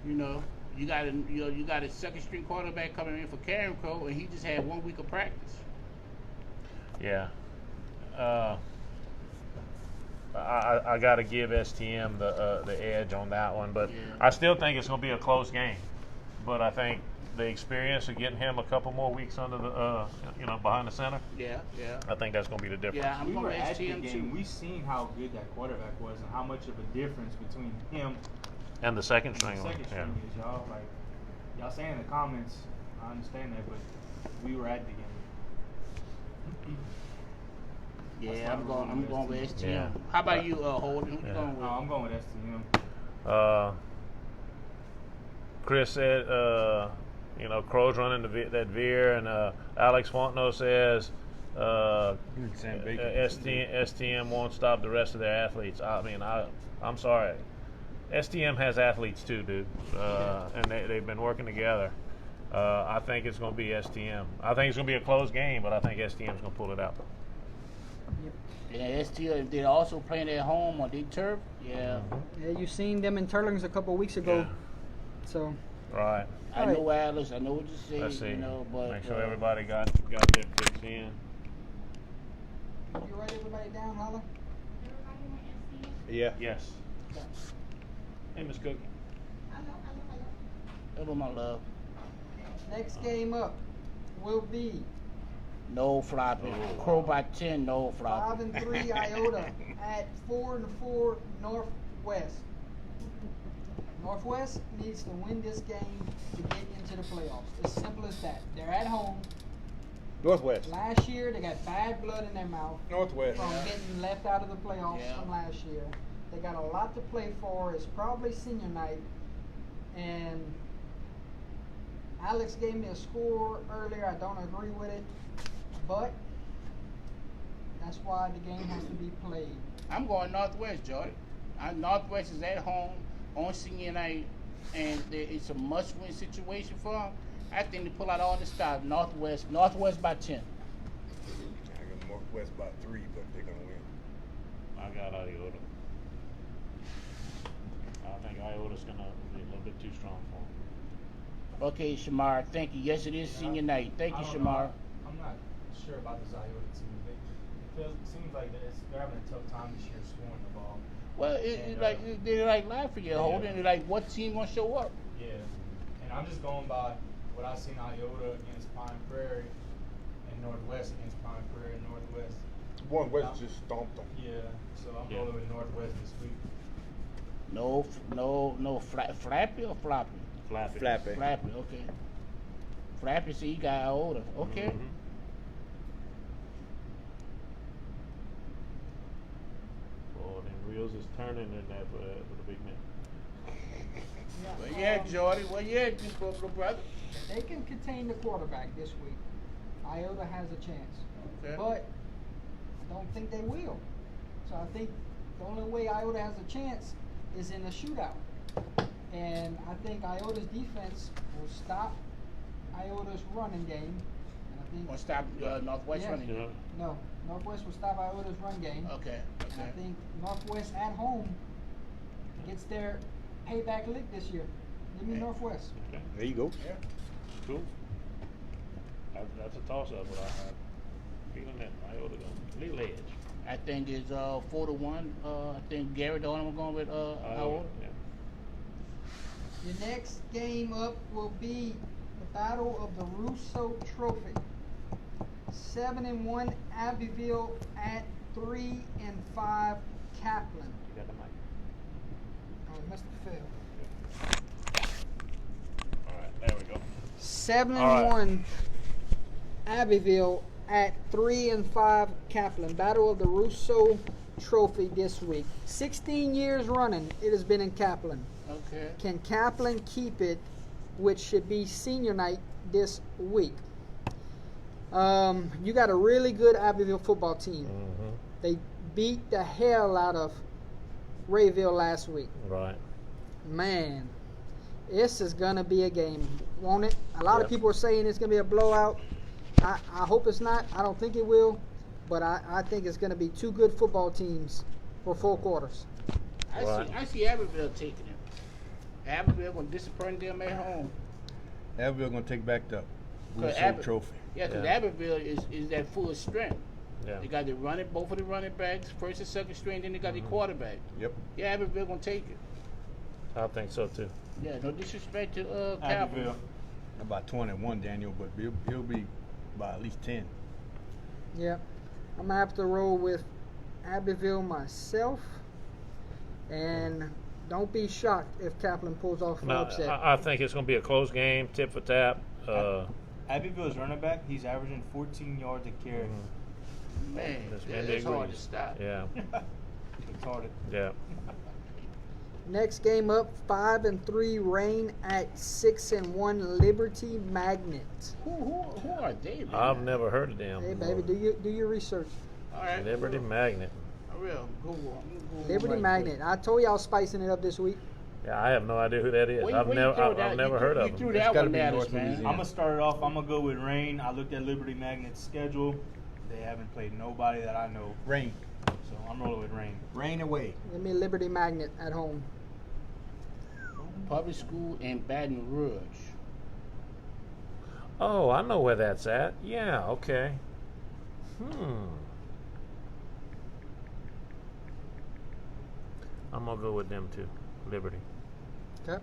You got a second string quarterback coming in for Karen Crow, and he just had 1 week of practice. Yeah. I got to give STM the edge on that one, but Yeah. I still think it's going to be a close game. But I think the experience of getting him a couple more weeks under the behind the center, Yeah. I think that's going to be the difference. Yeah, I'm We going were to at the STM game. too. We seen how good that quarterback was and how much of a difference between him And the second and the string one. second Yeah. string is. Y'all saying in the comments, I understand that, but we were at the game. Yeah, I'm going with STM. Yeah. How about you, Holden? Who you Yeah. going with? I'm going with STM. Chris said, Crow's running that veer, and Alex Fontenot says STM won't stop the rest of their athletes. I mean, I'm sorry. STM has athletes too, dude, and they've been working together. I think it's going to be STM. I think it's going to be a close game, but I think STM's going to pull it out. Yeah, STM. They're also playing at home on their turf. Yeah. yeah, you seen them in Turlings a couple of weeks ago. Yeah. So Right. I know Alice. I know what you say. Let's see. But Make sure everybody got their picks in. did you write everybody down, Holla? Everybody went SC. Yeah. Yes. Hey, Miss Cookie. Hello, my love. Next game up will be No flopping. Crow by 10. No flopping. 5-3 Iota at 4-4 Northwest. Northwest needs to win this game to get into the playoffs. As simple as that. They're at home. Northwest. Last year they got bad blood in their mouth Northwest. from getting left out of the playoffs Yeah. from last year. They got a lot to play for. It's probably senior night. And Alex gave me a score earlier. I don't agree with it. But that's why the game has to be played. I'm going Northwest, Jordan. Northwest is at home on senior night, and it's a must-win situation for them. I think they pull out all the stops. Northwest by 10. I got Northwest by 3, but they're gonna win. I got Iota. I think Iota's going to be a little bit too strong for them. Okay, Shamar, thank you. Yes, it is senior night. Thank you, I don't Shamar. know. I'm not sure about this Iota team. It seems like they're having a tough time this year scoring the ball. Well, they're like Lafayette holding. They're like, what team gonna show up? Yeah, and I'm just going by what I seen Iota against Pine Prairie and Northwest against Pine Prairie and Northwest. Northwest just stomped them. Yeah, so I'm Yeah. going with Northwest this week. Flappy or floppy? Flappy. Flappy. Flappy, okay. Flappy, see, he got older. Okay. Mhm. Boy, them reels is turning in that for the big man. Well, yeah, Jordy. Well, yeah, big brother. If they can contain the quarterback this week, Iota has a chance. Okay. But I don't think they will. So I think the only way Iota has a chance is in a shootout. And I think Iota's defense will stop Iota's running game. And think Or stop Northwest Yeah. running? You know, no. Northwest will stop Iota's run game. Okay. And I Okay. think Northwest at home gets their payback lick this year. Give me Okay. Northwest. okay, There you go. Yeah. cool. That's a toss-up, but I'm feeling that Iota gonna little edge. I think it's 4-1. I think Gary Donald going with Iowa. Yeah. The next game up will be the Battle of the Russo Trophy. 7-1 Abbeville at 3-5 Kaplan. You got the mic. Oh, it must have failed. All right, there we go. 7-1 Abbeville at 3-5 Kaplan. Battle of the Russo Trophy this week. 16 years running, it has been in Kaplan. Okay. Can Kaplan keep it, which should be senior night this week? You got a really good Abbeville football team. Mm-hmm. They beat the hell out of Rayville last week. Right. Man, this is going to be a game, won't it? A lot of Yep. people are saying it's going to be a blowout. I hope it's not. I don't think it will. But I think it's going to be two good football teams for 4 quarters. Right. I see Abbeville taking it. Abbeville going to disappoint them at home. Abbeville gonna take back the Cause Russo Trophy. Yeah, because Yeah. Abbeville is at full strength. Yeah. They got the both of the running backs, first and second string, then they got the quarterback. Yep. Yeah, Abbeville going to take it. I think so too. Yeah, no disrespect to Abbeville. Abbeville. About 21, Daniel, but he'll be by at least 10. Yep. I'm going to have to roll with Abbeville myself. And don't be shocked if Kaplan pulls off an No, upset. I think it's going to be a close game, tip for tap. Abbeville's running back, he's averaging 14 yards a carry. Man, That's it's Mandy hard to agrees. stop. Yeah, It's hard. yeah. Next game up, 5-3 Rain at 6-1 Liberty Magnet. Who are they, man? I've never heard of them. Hey baby, do your research. All right. Liberty Magnet. A real Google. Liberty right Magnet. quick. I told you I was spicing it up this week. Yeah, I have no idea who that is. Where you- I've where you never, throw I've, that? I've never You heard threw- of you threw them. that It's gotta one be at North us, man. Louisiana. I'm gonna start it off. I'm gonna go with Rain. I looked at Liberty Magnet's schedule. They haven't played nobody that I know, Rain. so I'm rolling with Rain. Rain away. Give me Liberty Magnet at home. Public school in Baton Rouge. Oh, I know where that's at. Yeah, okay. I'm gonna go with them too. Liberty. Okay.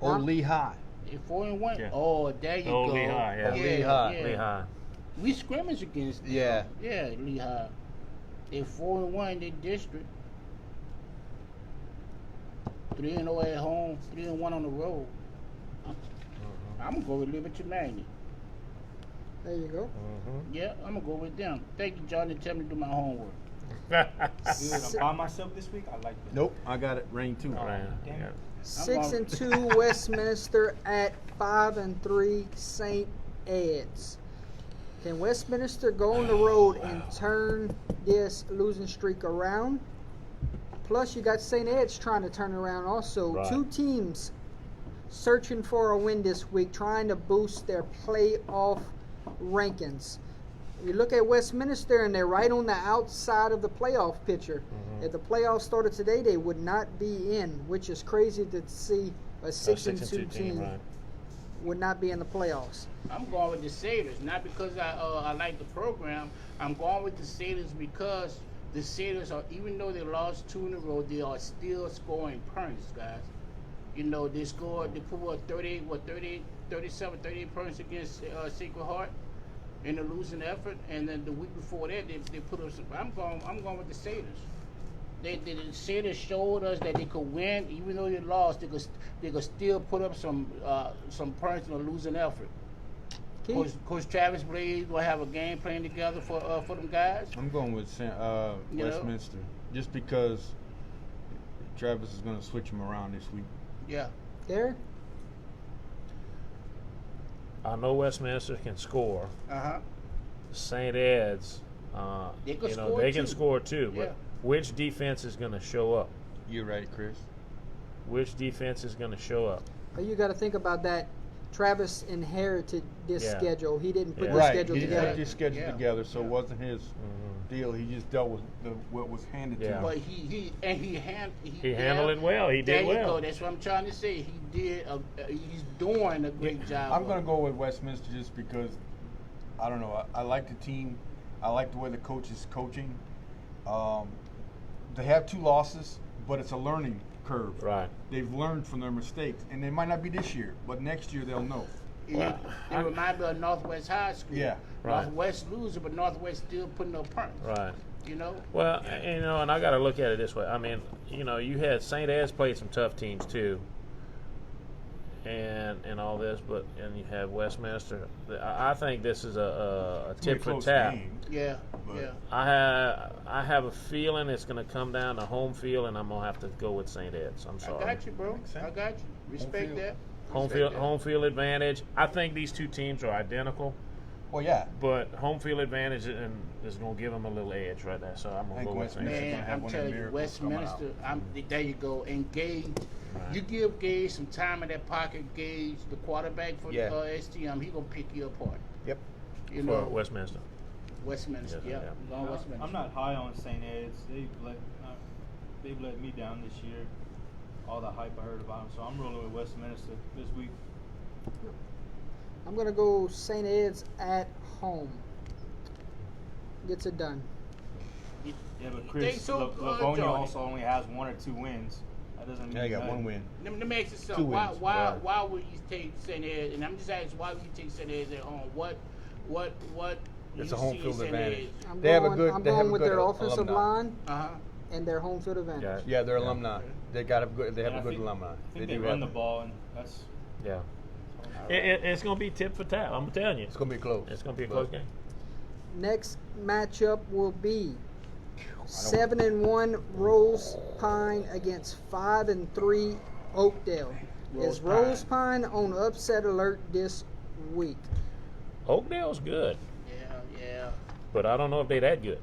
Old Lehigh. They 4-1. Yeah. Oh, there you Oh, go. Lehigh, yeah. Lehigh. yeah. Lehigh. We scrimmage against them. Yeah. Yeah, Lehigh. They 4-1 in their district. 3-0 at home, 3-1 on the road. I'm gonna go with Liberty Magnet. There you go. Yeah, I'm gonna go with them. Thank you, John, for telling me to do my homework. Good. I'm by myself this week. I like that. Nope, I got it. Rain too. Right, Damn yeah. it. 6-2 Westminster at 5-3 St. Ed's. Can Westminster go on the road and turn this losing streak around? Plus, you got St. Ed's trying to turn around also. Right. Two teams searching for a win this week, trying to boost their playoff rankings. You look at Westminster, and they're right on the outside of the playoff picture. If the playoffs started today, they would not be in, which is crazy to see a 6-2 team right. would not be in the playoffs. I'm going with the Satyrs, not because I like the program. I'm going with the Satyrs because the Satyrs are, even though they lost 2 in a row, they are still scoring points, guys. You know, they scored, they put 37, 38 points against Sacred Heart in a losing effort, and then the week before that, they put up some. I'm going with the Satyrs. The Satyrs showed us that they could win, even though they lost. They could still put up some points in a losing effort. Keith? Coach Travis Blades will have a game plan together for them guys. I'm going with You know? Westminster, just because Travis is going to switch him around this week. Yeah. There? I know Westminster can score. Uh-huh. St. Ed's, They can you know, score they can too. score too. But Yeah. which defense is going to show up? You're right, Chris. Which defense is going to show up? You got to think about that. Travis inherited this Yeah. schedule. He didn't put Yeah. the Right. schedule He didn't together. put this schedule Yeah. together, so it Yeah. wasn't his deal. He just dealt with what was handed to Yeah. him. But he He handled it well. He There did you well. go. That's what I'm trying to say. He did. He's doing a great job. I'm going to go with Westminster just because, I don't know, I like the team. I like the way the coach is coaching. They have 2 losses, but it's a learning curve. Right. They've learned from their mistakes, and they might not be this year, but next year they'll know. Well, It remind me of Northwest High School. Yeah. Right. Northwest losing, but Northwest still putting up points. Right. You know. Well, and I got to look at it this way. I mean, you had St. Ed's played some tough teams too, and all this, and you have Westminster. I think this is a It's gonna tip be a for close tap. game. Yeah. But- Yeah. I have a feeling it's going to come down to home field, and I'm going to have to go with St. Ed's. I'm sorry. I got you, bro. Makes sense. I got you. Respect field. that. Home field advantage. I think these two teams are identical, Well, yeah. but home field advantage is going to give them a little edge right there. So I'm going to Think go with St. Westminster Ed's. Man, have I'm one of telling them you, miracles coming Westminster. There you go. And Gage, Right. you give Gage some time in that pocket. Gage, the quarterback for Yeah. STM, he gonna pick you apart. Yep. You For know, Westminster. Westminster. Yeah, Yeah, yeah. going Westminster. I'm not high on St. Ed's. They've let me down this year. All the hype I heard about them, so I'm rolling with Westminster this week. I'm going to go St. Ed's at home. Gets it done. Yeah, but They Chris, so good, Livonia Jordan. also only has 1 or 2 wins. That doesn't mean Yeah, he got nothing. 1 win. Let me ask you 2 something. Why, wins. why, Right. why would you take St. Ed's? And I'm just asking, why would you take St. Ed's at home? What? It's you a home see in field St. advantage. I'm They have a going, good- I'm they have going a with good their offensive alumni. line Uh-huh. and their home field advantage. Yeah. Yeah, they're alumni. They got a good. They have And a I good think- alumni. I think they do run have the ball, and that's Yeah. It's going to be tip for tap. I'm telling you. It's gonna be close. It's going to be a But close game. Next matchup will be 7-1 Rose Pine against 5-3 Oakdale. Is Rose Pine on upset alert this week? Oakdale's good, Yeah. but I don't know if they're that good.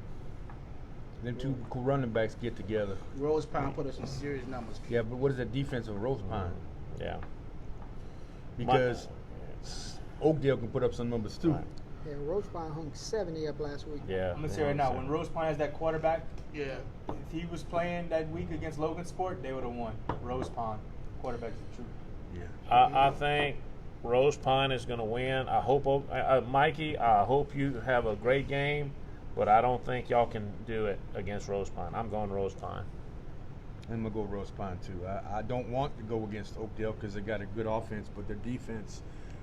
Them 2 running backs get together. Rose Pound put up some serious numbers. Yeah, but what is the defense of Rose Pine? Yeah. Because Oakdale can put up some numbers too. Right. Yeah, Rose Pine hung 70 up last week. Yeah. I'm gonna say right now, when Rose Pine has that quarterback, Yeah. if he was playing that week against Logan Sport, they would have won. Rose Pine, quarterback's the truth. I think Rose Pine is going to win. I hope, Mikey, I hope you have a great game, but I don't think y'all can do it against Rose Pine. I'm going Rose Pine. I'm gonna go Rose Pine too. I don't want to go against Oakdale because they got a good offense, but their defense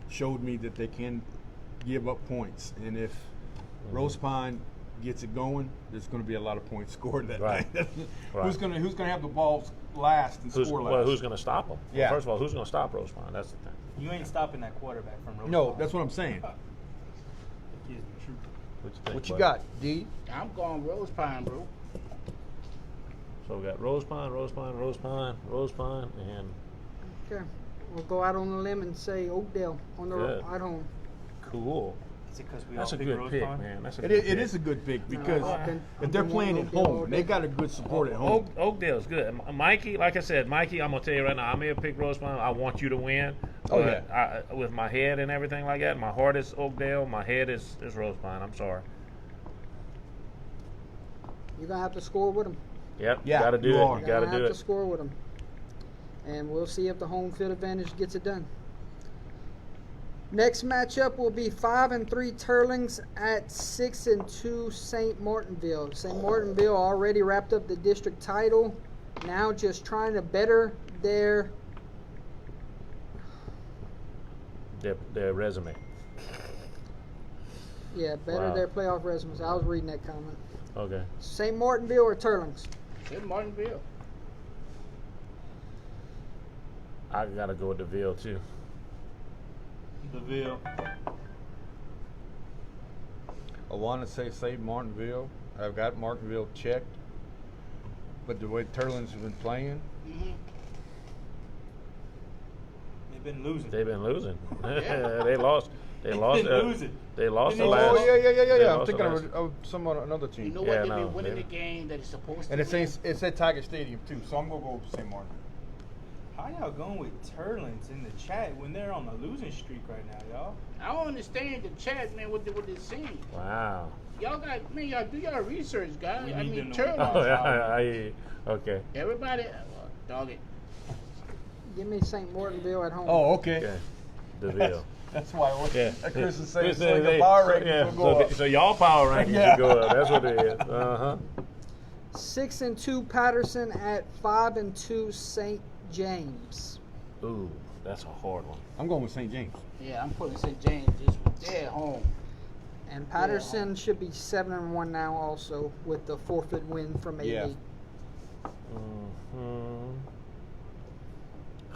showed me that they can give up points. And if Rose Pine gets it going, there's going to be a lot of points scored that Right. night. Right. Who's going to have the balls last and score last? Well, who's going to stop them? Yeah. Well, first of all, who's going to stop Rose Pine? That's the thing. You ain't stopping that quarterback from Rose No, Pine. that's what I'm saying. The kid's the truth. What you think, What you bud? got, D? I'm going Rose Pine, bro. So we got Rose Pine, Rose Pine, Rose Pine, Rose Pine, and Okay. We'll go out on a limb and say Oakdale on the Good. at home. cool. Is it because we That's all a pick good Rose pick, Pine? man. That's a It good is, pick. it is a good pick because I've been if they're going playing at Oakdale all home, day. they got a good support at home. Oakdale's good. Mikey, like I said, Mikey, I'm gonna tell you right now. I may have picked Rose Pine. I want you to win. Oh, but with my head and everything like that, my heart is Oakdale. My head is Rose Pine. I'm sorry. You're gonna have to score with them. Yep. Yeah, Gotta do you it. are. You gotta have do to it. score with them. And we'll see if the home field advantage gets it done. Next matchup will be 5-3 Turlings at 6-2 St. Martinville. St. Martinville already wrapped up the district title. Now just trying to better their Their resume. better Wow. their playoff resumes. I was reading that comment. Okay. St. Martinville or Turlings? It's Martinville. I gotta go with DeVille too. DeVille. I want to say St. Martinville. I've got Martinville checked, but the way Turlins have been playing, They've been losing. They've been losing. Yeah. They lost. They lost. been losing. They lost the Oh, last. oh yeah. they I'm lost the thinking last- of someone another team. You know Yeah, what? They've no, been winning they- the game that is supposed to And win. it's at Tiger Stadium too, so I'm gonna go with St. Martin. How y'all going with Turlins in the chat when they're on a losing streak right now, y'all? I don't understand the chat, man. What they're saying. Wow. Y'all got, man. Y'all do y'all research, guys. We I need mean, them to win. Oh, Turtles. yeah, okay. Everybody, dog it. Give me St. Martinville at home. Oh, okay. Okay. DeVille. That's why Yeah. Chris is saying Chris so like said, the power so, rankings yeah, will go up. so y'all power rankings Yeah. will go up. That's what it is. Uh-huh. 6-2 Patterson at 5-2 St. James. Ooh, that's a hard one. I'm going with St. James. Yeah, I'm putting St. James this week. They're at home. And Patterson should be 7-1 now, also with the forfeit win from AD. Yeah. Mm-hmm.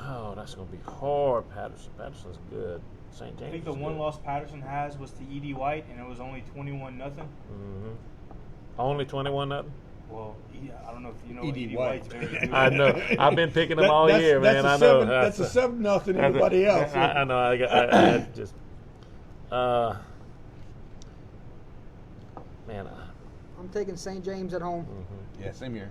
Oh, that's gonna be hard. Patterson's good. St. James. I think the is one good. loss Patterson has was to E.D. White, and it was only 21-0. Mm-hmm. Only 21-0. Well, I don't know if you know E.D. E.D. White. White's very good. I know. I've been picking them all year, man. That's I a know. seven, that's a 7-0 anybody else. I know. I just. Man. I'm taking St. James at home. Yeah, same here.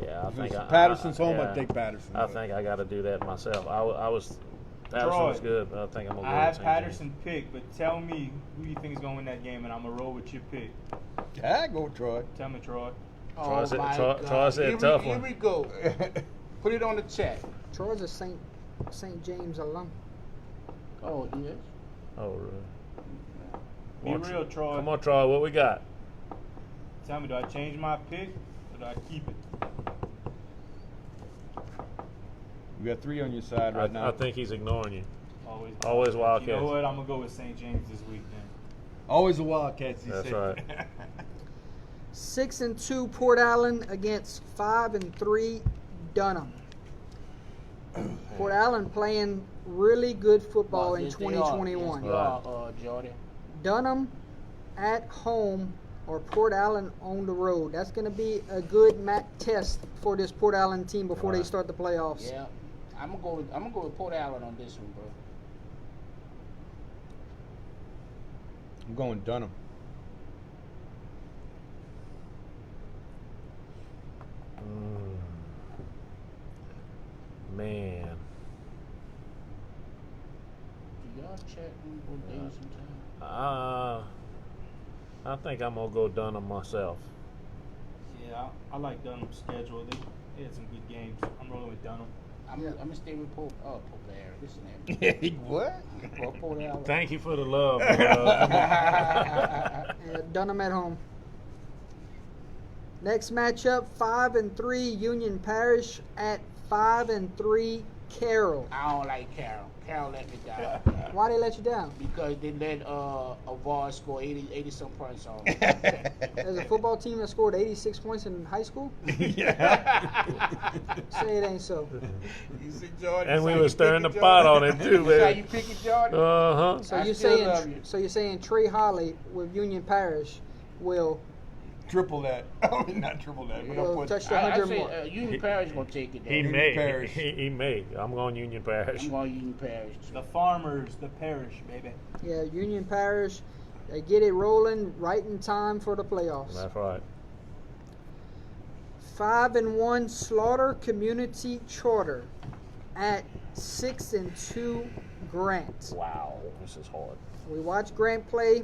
Yeah, I think Patterson's home. yeah, I'd take Patterson. I think I got to do that myself. Patterson Troy, was good, but I think I'm gonna go I with have St. Patterson picked, but tell me who you think is going to win that game, and I'm going to roll with your pick. I go with Troy. Tell me, Troy. Troy said- my Troy- God. Troy said Here we- tough Here one. we go. Put it on the chat. Troy's a St. James alum. Oh, yes. Oh, really? Be Come on, real, Troy. Come on, Troy. What we got? Tell me, do I change my pick or do I keep it? We got 3 on your side right now. I think he's ignoring you. Always Always You Wildcats. know what? I'm going to go with St. James this week, then. Always the Wildcats. He That's said. right. 6-2 Port Allen against 5-3 Dunham. Port Allen playing really good football in Yes, they are. 2021. Yes, they are, Jordan. Dunham at home or Port Allen on the road. That's going to be a good MAC test for this Port Allen team before they Right. start the playoffs. Yeah. I'm gonna go with Port Allen on this one, bro. I'm going Dunham. Man. Do y'all chat on days sometime? I think I'm gonna go Dunham myself. Yeah, I like Dunham's schedule. They had some good games. I'm rolling with Dunham. I'm gonna stay with Pope Larry. This and What? that. Port Allen. Thank you for the love. Dunham at home. Next matchup, 5-3 Union Parish at 5-3 Carroll. I don't like Carroll. Carroll let me down. Why they let you down? Because they let Avar score 80 some points on. There's a football team that scored 86 points in high school? Say it ain't so. You see, Jordan? And we That's how were you stirring the pick it, pot Jordan? on it too, That's how man. you pick it, Jordan? Uh-huh. So I you're still saying love you. so you're saying Trey Holly with Union Parish will Triple that. I mean, not triple that. But Well, I'll put touch the I 100 say more. Union Parish gonna take it. He Though. may. Parish. He may. I'm going Union Parish. I'm going Union Parish. The farmers, the parish, baby. Yeah, Union Parish. They get it rolling right in time for the playoffs. That's right. 5-1 Slaughter Community Charter at 6-2 Grant. Wow. This is hard. We watched Grant play.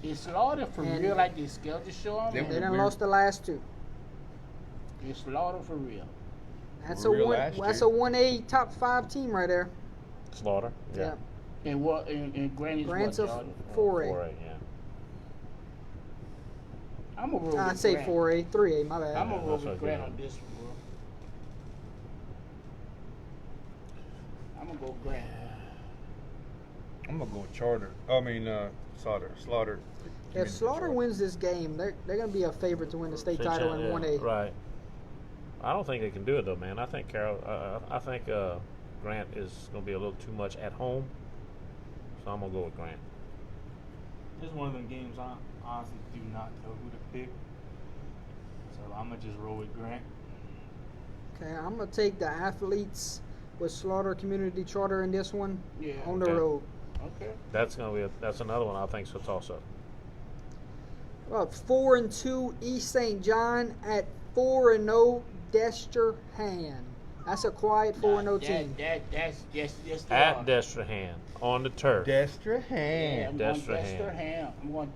Is Slaughter for And- real like they schedule show 'em? They They done Weird. lost the last two. Is Slaughter for real? That's For real a one. last That's year. a 1A top 5 team right there. Slaughter. Yeah. And what? And Granny's Grant's what, a Jordan? 4A. 4A, yeah. I'm gonna roll I'd with say Grant. 4A, 3A. My bad. I'm gonna roll That's with okay. Grant on this one, bro. I'm gonna go Grant. I'm gonna go with Charter. I mean, Slaughter. If Slaughter wins this game, they're going to be a favorite to win the state title in Yeah, 1A. Right. I don't think they can do it though, man. I think I think Grant is going to be a little too much at home, so I'm gonna go with Grant. This is one of them games I honestly do not know who to pick. So I'm going to just roll with Grant. Okay, I'm going to take the athletes with Slaughter Community Charter in this one Yeah. on the Okay. road. Okay. That's that's another one I think is a toss up. Well, 4-2 East St. John at 4-0 Dexter Han. That's a quiet 4-0 team. That's the At odds. Destrehan on the turf. Yeah, Destrehan. I'm going Destrehan. Destrehan. I'm going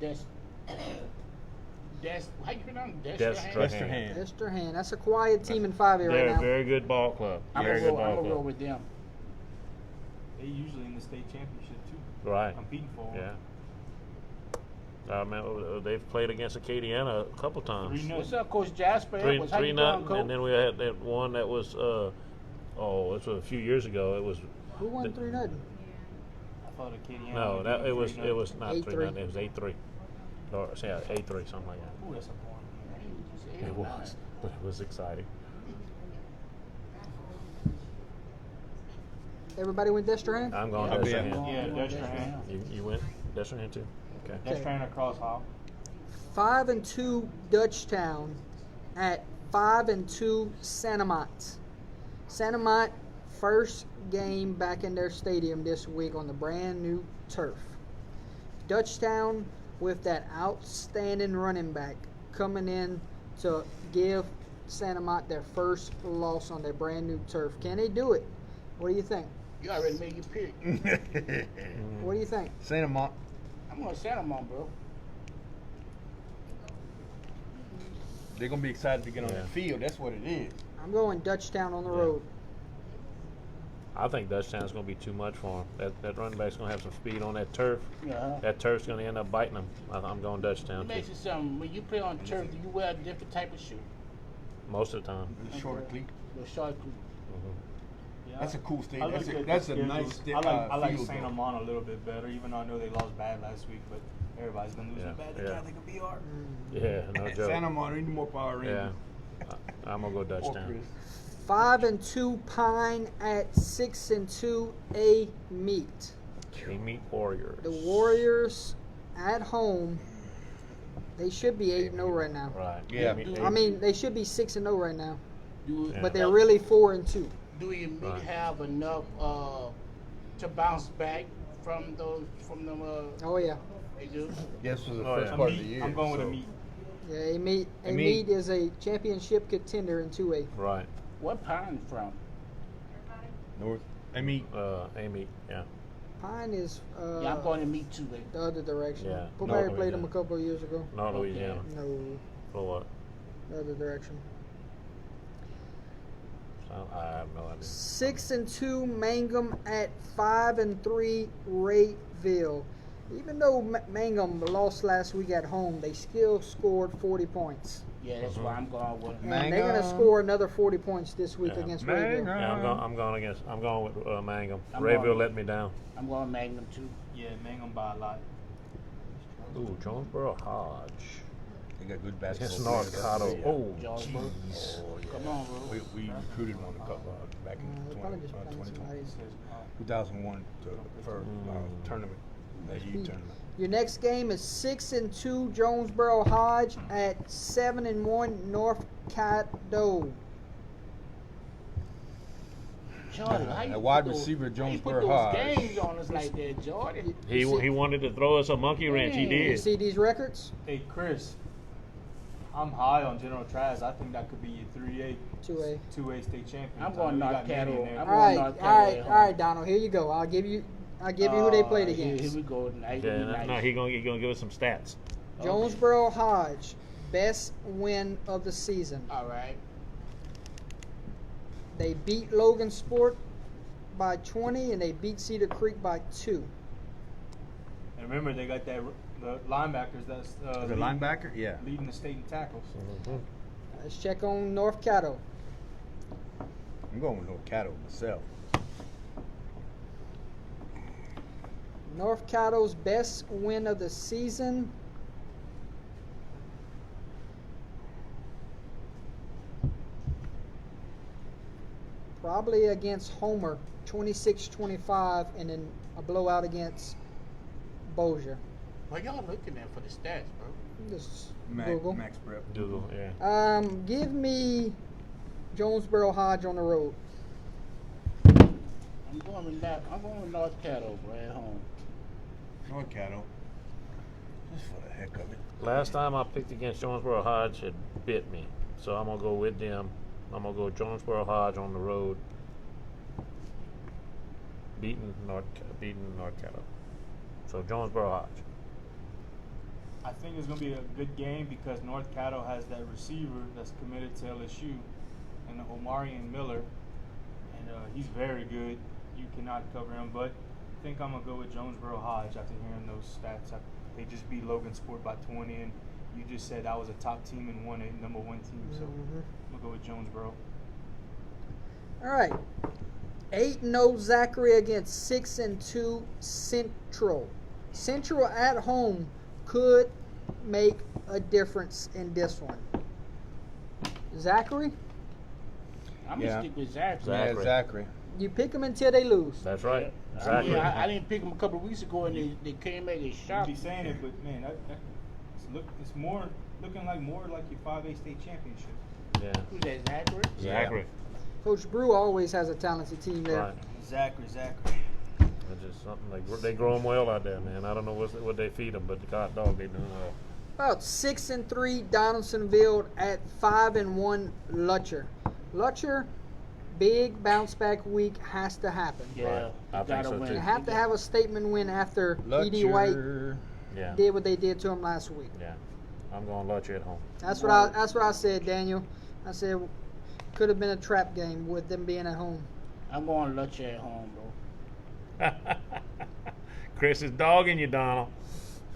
how you pronounce it? Destrehan. Destrehan. That's a quiet team in 5A They're right a now. very good ball club. I'm Very gonna good ball go club. with them. They usually in the state championship too. Right. I'm beating for them. Yeah. Man, they've played against Acadiana a couple times. 3-0. What's up, Coach Jasper? Three Edwards? How you doing, nothing, Coach? and then we had that one that was this was a few years ago. It was Who won 3-0? I thought Acadiana. no, would that be it was 3-0. not 8-3. 3-0. It was 8-3. Or yeah, 8-3, something like that. Ooh, that's a boring. It was, but it was exciting. Everybody went Destrehan? I'm going Yeah, Destrehan. Yeah, I'm going Destrehan. You went Destrehan too. Okay. That's trying to cross hall. 5-2 Dutchtown at 5-2 Santa Mont. Santa Mont first game back in their stadium this week on the brand new turf. Dutchtown with that outstanding running back coming in to give Santa Mont their first loss on their brand new turf. Can they do it? What do you think? You already made your pick. What do you think? Santa Mont. I'm going Santa Mont, bro. They're gonna be excited to get on Yeah. the field. That's what it is. I'm going Dutchtown on the road. I think Dutchtown's going to be too much for him. That running back's going to have some speed on that turf. Yeah. That turf's going to end up biting him. I'm going Let Dutchtown me too. ask you something. When you play on turf, do you wear a different type of shoe? Most of the time. The short cleat. The short cleat. Yeah, That's a cool state. I That's look a, at that's the a nice schedules. I like field, Saint though. Amant a little bit better, even though I know they lost bad last week. But everybody's been losing Yeah, bad. yeah. They can't think of BR. Yeah, no joke. Santa Mont, any more Power Yeah. Rangers. I'm going to go Or Dutchtown. Chris. 5-2 Pine at 6-2 A Meet. They meet Warriors. The Warriors at home, they should be 8-0 right now. Right. Yeah. I mean, they should be 6-0 right now, Do, Yeah. but they're really 4-2. do you meet Right. have enough to bounce back from those from them? Oh yeah, They do. This was the Oh, first yeah. part of the year. I'm going with so- a meat. yeah. A Meet Meet. is a championship contender in 2A. Right. What Pine from? North. I mean, Amy. Yeah. Pine is Yeah, I'm going to meet too. the other direction. Yeah, Pillsbury North played them a Louisiana. couple of years ago. North Okay. Louisiana. No, For what? the other direction. I have no idea. 6-2 Mangum at 5-3 Rayville. Even though Mangum lost last week at home, they still scored 40 points. Yeah, that's why I'm going with. And they're going to Mangum. score another 40 points this week Yeah. against Mangum. Rayville. Yeah, I'm going with Mangum. I'm Rayville going- let me down. I'm going Magnum too. Yeah, Mangum by a lot. Ooh, Jonesboro Hodge. they got good basketball. Against North players. Cotto. Yeah. Oh, Jonesboro. jeez. Come on, bro. We recruited one a couple back in They're probably just playing 2020, somebody. 2001 for tournament, the U tournament. Your next game is 6-2 Jonesboro Hodge at 7-1 North Caddo. Jordan, how you A wide put those- receiver, how you Jonesboro put Hodge. those games on us like that, Jordan. He wanted to throw us a monkey wrench. He Yeah. You did. see these records? Hey, Chris, I'm high on General Trask. I think that could be your 3A, 2A. 2A state champion. I'm I going know you North got Manny in Caddo. there. I'm All right, going all North right, Caddo at all right, home. Donald. Here you go. I'll give you who they played Here against. we go. Tonight. Yeah, Nice. no, he gonna give us some stats. Jonesboro Hodge, best win of the season. All right. They beat Logan Sport by 20, and they beat Cedar Creek by 2. And remember, they got the linebackers that's The linebacker, yeah. leading the state in tackles. Let's check on North Caddo. I'm going with North Caddo myself. North Caddo's best win of the season. Probably against Homer, 26-25, and then a blowout against Bossier. What y'all looking at for the stats, bro? Just Google. Max Prep. Google, yeah. Give me Jonesboro Hodge on the road. I'm going with that. I'm going with North Caddo, bro, at home. North Caddo. Just for the heck of it. Last time I picked against Jonesboro Hodge, it bit me. So I'm gonna go with them. I'm gonna go Jonesboro Hodge on the road, beating North Caddo. So Jonesboro Hodge. I think it's going to be a good game because North Caddo has that receiver that's committed to LSU, and Omarion Miller, and he's very good. You cannot cover him, but I think I'm going to go with Jonesboro Hodge after hearing those stats. They just beat Logan Sport by 20, and you just said that was a top team and won a number one team, so I'm going to go with Jonesboro. All right. 8-0 Zachary against 6-2 Central. Central at home could make a difference in this one. Zachary, I'm gonna stick with Zachary. Zachary. Yeah, Zachary. you pick them until they lose. That's right. I Exactly. mean, I didn't pick them a couple of weeks ago, and they came back and You shocked. be saying it, but man, it's looking like more like your 5A state championship. Yeah. Who's that, Zachary? Zachary. Coach Brew always has a talented team there. Right. Zachary. It's just something they grow them well out there, man. I don't know what they feed them, but the God dog they doing well. About 6-3 Donaldsonville at 5-1 Lutcher. Lutcher, big bounce back week has to happen. Yeah, Right. I you think gotta so, win. too. You have to have a statement win after E.D. White Lutcher. Yeah. did what they did to him last week. Yeah. I'm going Lutcher at home. That's what I said, Daniel. I said could have been a trap game with them being at home. I'm going Lutcher at home, bro. Chris is dogging you, Donald.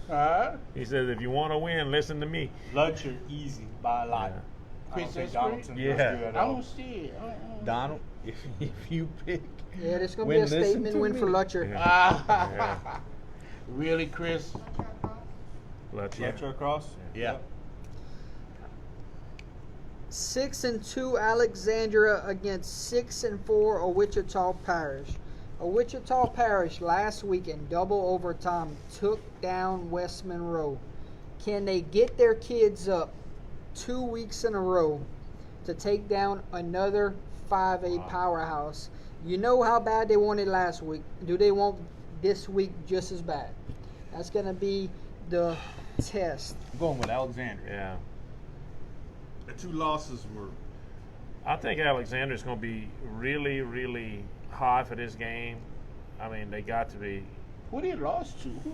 Huh? He says, if you want to win, listen to me. Lutcher easy by a lot. Yeah. I don't Chris think Esprit? Donaldson Yeah. does good at I all. don't see it. Donald, if you pick, Yeah, there's going to be a listen statement to win me. for Lutcher. Yeah. Really, Chris? Lutcher. Lutcher across? Yeah. Yep. 6-2 Alexandria against 6-4 Wichita Parish. Wichita Parish last week in double overtime took down West Monroe. Can they get their kids up 2 weeks in a row to take down another 5A powerhouse? You know how bad they wanted last week. Do they want this week just as bad? That's going to be the test. I'm going with Alexandria. Yeah. The two losses were. I think Alexander's going to be really, really high for this game. I mean, they got to be. Who they lost to? Who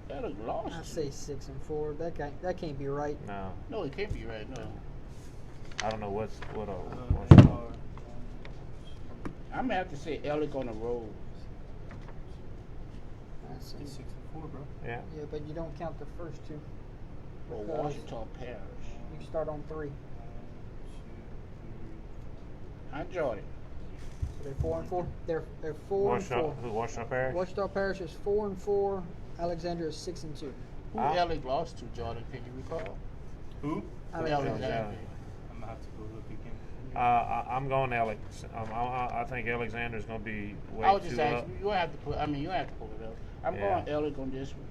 that lost I to? say 6-4. That can't be right. No, No, it can't be right. No. I don't know what. They are- I'm gonna have to say Ellick on the road. That's It's 6-4, bro. Yeah. Yeah, but you don't count the first two. Or Because Washington Parish. You start on 3. I enjoyed it. So they're 4-4. They're 4-4. Washington Parish. Washington Parish is 4-4. Alexandria is 6-2. Who Ah. Ellick lost to, Jordan? Can you recall? Who? Alexandria. Alexandria. I'm gonna have to go look again. I'm going Alex. I think Alexander's going to be way I was too just up. asking. You don't have to put. I mean, you don't have to pull it up. I'm Yeah. going Ellick on this one.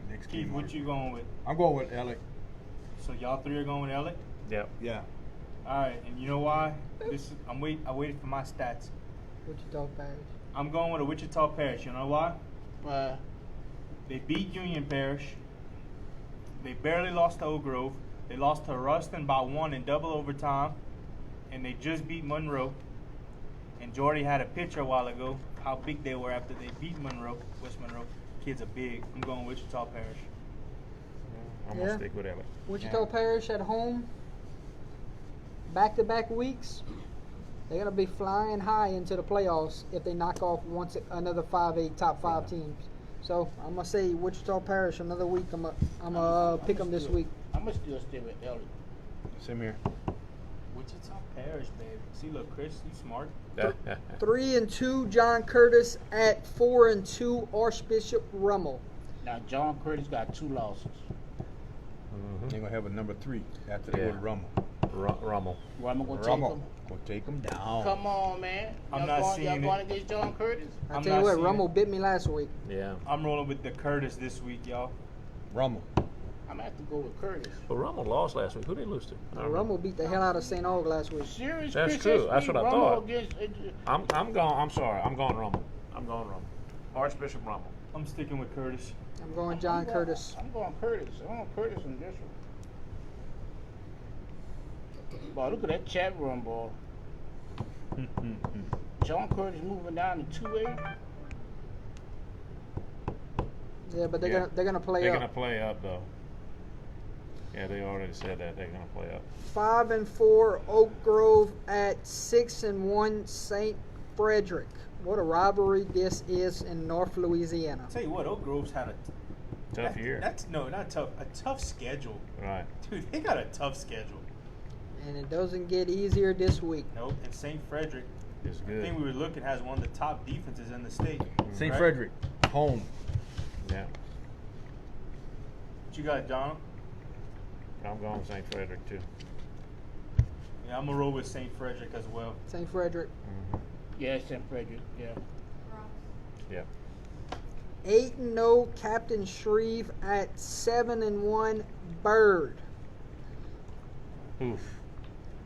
Next Keith, game. what you going with? I'm going with Alec. So y'all three are going with Ellick? Yep. Yeah. All right, and you know why? I waited for my stats. Wichita Parish. I'm going with a Wichita Parish. You know why? But They beat Union Parish. They barely lost to Oak Grove. They lost to Ruston by 1 in double overtime, and they just beat Monroe. And Jordy had a picture a while ago how big they were after they beat Monroe, West Monroe. Kids are big. I'm going Wichita Parish. I'm Yeah. going to stick with Alex. Wichita Parish at home. Back-to-back weeks. They're going to be flying high into the playoffs if they knock off another 5A top 5 teams. So I'm going to say Wichita Parish another week. I'm going to pick them this week. I'm gonna still stay with Ellick. Same here. Wichita Parish, baby. See, look, Chris, you smart. 3-2 John Curtis at 4-2 Archbishop Rummel. Now John Curtis got 2 losses. They're gonna have a number 3 after they Yeah. go to Rummel. Rummel. Rummel gonna take Rummel him. gonna take them down. Come on, man. I'm Y'all not going, seeing y'all it. going against John Curtis? I I'm tell you not what, seeing Rummel it. bit me last week. Yeah. I'm rolling with the Curtis this week, y'all. Rummel. I'm gonna have to go with Curtis. But Rummel lost last week. Who they lose to? I don't know. Rummel beat the hell out of St. Aug last week. Serious? That's Chris true. Esprit, That's what I Rummel thought. Against, I'm going. I'm sorry. I'm going Rummel. I'm going Rummel. Archbishop Rummel. I'm sticking with Curtis. I'm going John I'm going- Curtis. I'm going Curtis. I'm going Curtis on this one. Boy, look at that chat room, boy. John Curtis moving down to 2A. Yeah, but they're Yeah. gonna play They're up. gonna play up though. Yeah, they already said that they're gonna play up. 5-4 Oak Grove at 6-1 St. Frederick. What a rivalry this is in North Louisiana. I'll tell you what, Oak Grove's had a Tough year. That's no, not tough. A tough schedule, Right. dude. They got a tough schedule. And it doesn't get easier this week. Nope. And St. Frederick, It's I good. think we were looking, has one of the top defenses in the state. St. Right? Frederick, home. Yeah. What you got, John? I'm going St. Frederick too. Yeah, I'm gonna roll with St. Frederick as well. St. Frederick. Yeah, St. Frederick. Yeah. Ross. Yeah. 8-0 Captain Shreve at 7-1 Bird. Oof.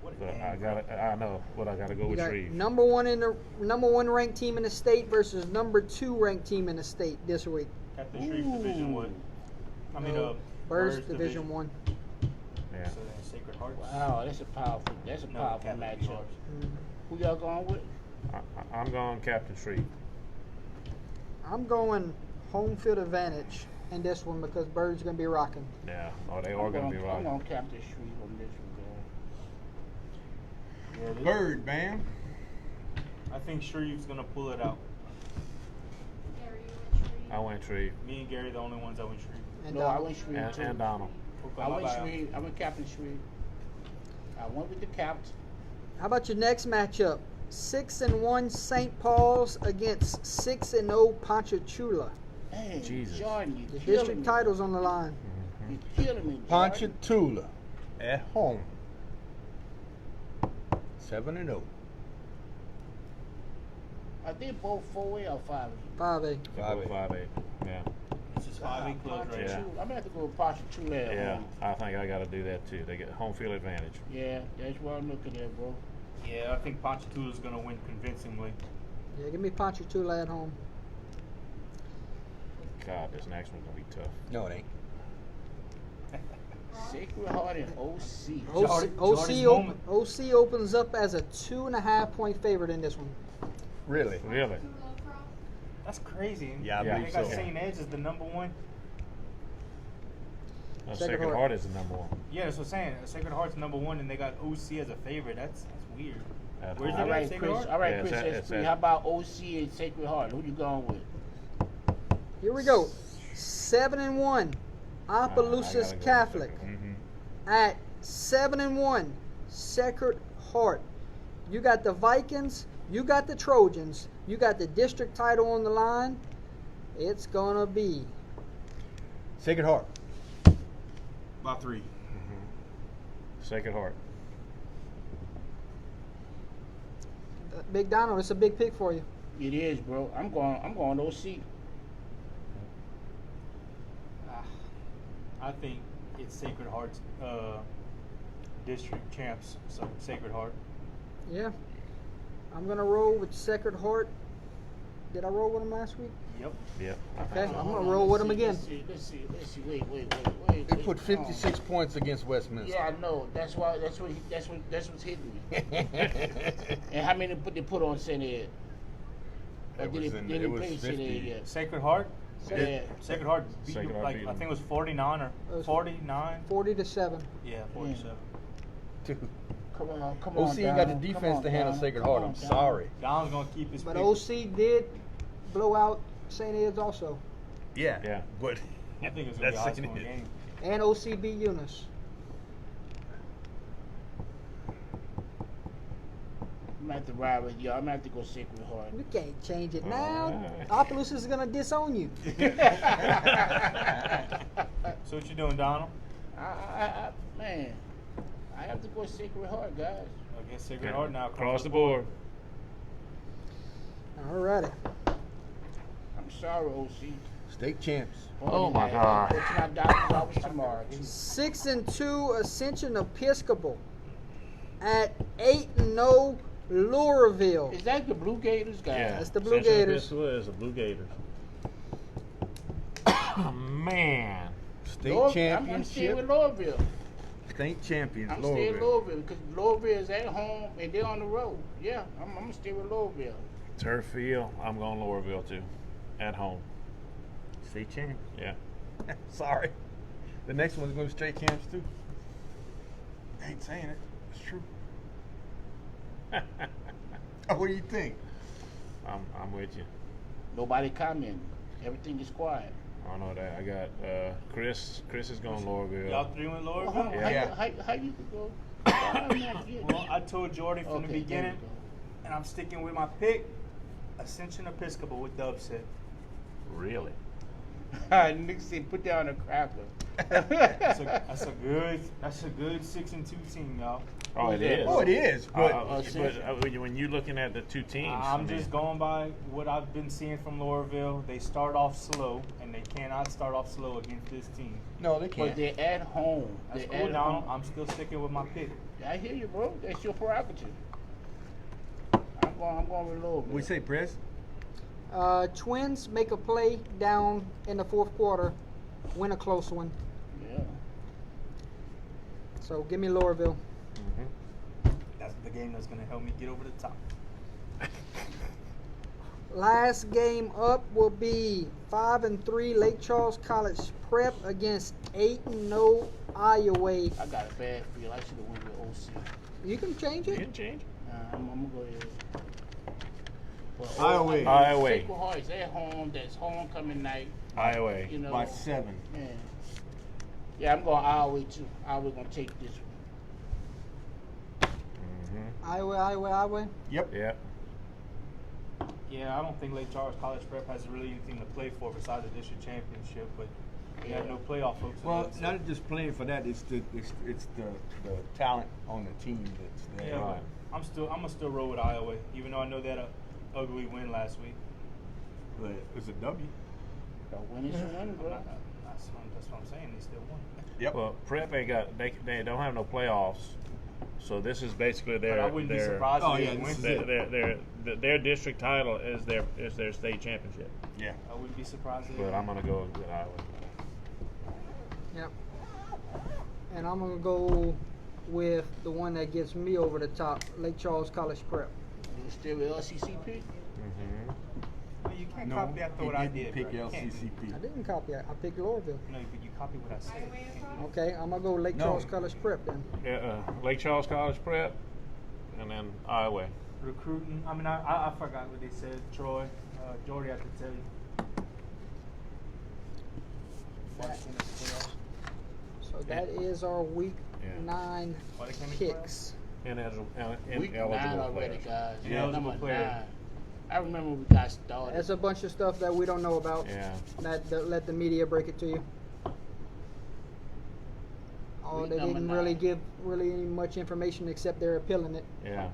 What a But game, I bro. gotta. I know, but I gotta go You with got Shreve. number one ranked team in the state versus number 2 ranked team in the state this week. Captain Shreve Division One. I mean, No, Bird's Division 1. Yeah. So then Sacred Hearts. Wow, that's a powerful. That's a No, powerful Captain matchup. Hearts. Who y'all going with? I'm going Captain Shreve. I'm going home field advantage in this one because Bird's going to be rocking. Yeah. Oh, they are gonna be I'm right. going Captain Shreve on this one, Yeah, this- Bird, man. I think Shreve's gonna pull it out. Gary, you went Shreve. I went Shreve Me and Gary, the only ones that went Shreve. And though. No, I went Shreve and, too. and Donald. Okay, I my went bad. Shreve. I went Captain Shreve. I went with the captain. How about your next matchup? 6-1 St. Paul's against 6-0 Ponchatoula. Hey, Jesus. Jordan, you The killing district me. title's on the line. You killing me, Jordan. Ponchatoula at home. 7-0. Are they both 4A or 5A? 5A. 5A. Yeah. This is 5A close right Yeah. here. I'm gonna have to go with Ponchatoula at Yeah. home. I think I gotta do that too. They get home field advantage. Yeah, that's what I'm looking at, bro. Yeah, I think Ponchatoula's gonna win convincingly. Yeah, give me Ponchatoula at home. God, this next one's gonna be tough. No, it ain't. Sacred Heart and OC. Jordan's moment. OC opens up as a 2.5 point favorite in this one. Really? Really? Too low, Cross. That's crazy. Yeah, I Yeah. They believe got so. St. Ed's as the number one. Sacred Sacred Heart. Heart is the number one. Yeah, that's what I'm saying. Sacred Heart's number one, and they got OC as a favorite. That's weird. At Where's home. All that? right, Sacred Chris. Heart? All right, Yeah, Chris. it's SP. at- How about OC and Sacred Heart? Who you going with? Here we go. 7-1 Opelousas Catholic at 7-1 Sacred Heart. You got the Vikings, you got the Trojans, you got the district title on the line. It's gonna be Sacred Heart. About 3. Sacred Heart. Big Donald. It's a big pick for you. It is, bro. I'm going OC. I think it's Sacred Heart's district champs. So Sacred Heart. Yeah, I'm gonna roll with Sacred Heart. Did I roll with them last week? Yep. Yep. Okay, I'm Hold gonna on, roll with them let's again. see, Let's see. Wait. They put 56 points against Westminster. Yeah, I know. That's what's hitting me. And how many they put on St. Ed? Or It did was it, in- did it it was play St. 50. Ed yet? Sacred Heart. Yeah. Sacred Heart beat Sacred you, Heart like beat I them. think it was 49 It or was 49. 40-7. Yeah, 47. Come on, OC Don. ain't got the Come defense on, to handle Don. Sacred Come Heart. on, I'm Don. sorry. Don's gonna keep his. But pick. OC did blow out St. Ed's also, Yeah. Yeah. But I think it's gonna be a high that's scoring it. game. and OC beat Eunice. I'm gonna have to ride with y'all. I'm gonna have to go Sacred Heart. We can't change it now. Alright. Opelousas is gonna disown you. So what you doing, Donald? Man, I have to go Sacred Heart, guys. I guess Sacred Heart now. Across the board. Alrighty. I'm sorry, OC. State champs. Oh, my God. Go to my doctor's office tomorrow. Too. 6-2 Ascension Episcopal at 8-0 Louisville. Is that the Blue Gators, guys? Yeah. That's the Blue Central Gators. Episcopal is the Blue Gators. Man. State I'm staying championship. with Louisville. State champions, I'm staying Louisville. Louisville because Louisville is at home and they're on the road. Yeah, I'm gonna stay with Louisville. Turf Field. I'm going Louisville too, at home. State champ. Yeah. Sorry. The next one's going to be straight champs too. I ain't saying it. It's true. Oh, what do you think? I'm with you. Nobody commenting. Everything is quiet. I know that. I got Chris. Chris is going Louisville. Y'all three went Well, Louisville? hold on. Yeah. How you could go? I'm not getting Well, it. I told Jordy from Okay, the there you beginning, go. and I'm sticking with my pick. Ascension Episcopal with the upset. Really? Nick said, put down a cracker. That's a good 6-2 team, y'all. Oh, it is. Oh, it is. But When you're looking at the two teams, I'm just going by what I've been seeing from Louisville. They start off slow, and they cannot start off slow against this team. no, they But can't. they're at home. That's They're cool. at Now home. I'm still sticking with my pick. I hear you, bro. That's your prerogative. I'm going with Louisville. We say press. Twins make a play down in the fourth quarter, win a close one. Yeah. So give me Louisville. That's the game that's going to help me get over the top. Last game up will be 5-3 Lake Charles College Prep against 8-0 Iowa. I got a bad feel. I should have went with OC. You can change You it. didn't change. I'm gonna go ahead. Well, Iowa. Iowa. Sacred Heart is at home. That's homecoming night. Iowa. You know. By 7. Yeah. Yeah, I'm going Iowa too. Iowa gonna take this one. Iowa. Yep. Yeah. Yeah, I don't think Lake Charles College Prep has really anything to play for besides the district championship, but they have no playoff folks. Well, not just playing for that. It's the talent on the team that's there. Yeah, Right. but I'm gonna still roll with Iowa, even though I know they had a ugly win last week. But it's a W. The win is a win, I'm bro. not- That's what I'm saying. They still won. Yep. Well, Prep ain't got. They don't have no playoffs, so this is basically But their. I wouldn't be their, surprised Oh, if yeah, they this win. is Their district title is their state championship. Yeah. I wouldn't be surprised if But I'm gonna go with Iowa. Yep. And I'm gonna go with the one that gets me over the top, Lake Charles College Prep. You still with LCCP? Well, you can't No, copy after what he I didn't did. pick bro. You can't. LCCP. I didn't copy it. I picked Louisville. No, but you copy what I said. You can't do Okay, I'm gonna go Lake No. Charles College Prep then. Lake Charles College Prep, and then Iowa. it. Recruiting. I mean, I forgot what they said. Troy, Jordy, I could tell you. So that is our week Yeah. 9 Why they can't make the picks. Week 9 Ineligible already, players. guys. Ineligible Number player. 9. I remember we got started. That's a bunch of stuff that we don't know about. Yeah. Let the media break it to you. Oh, Week they number didn't really 9. give really much information except they're appealing it. Yeah.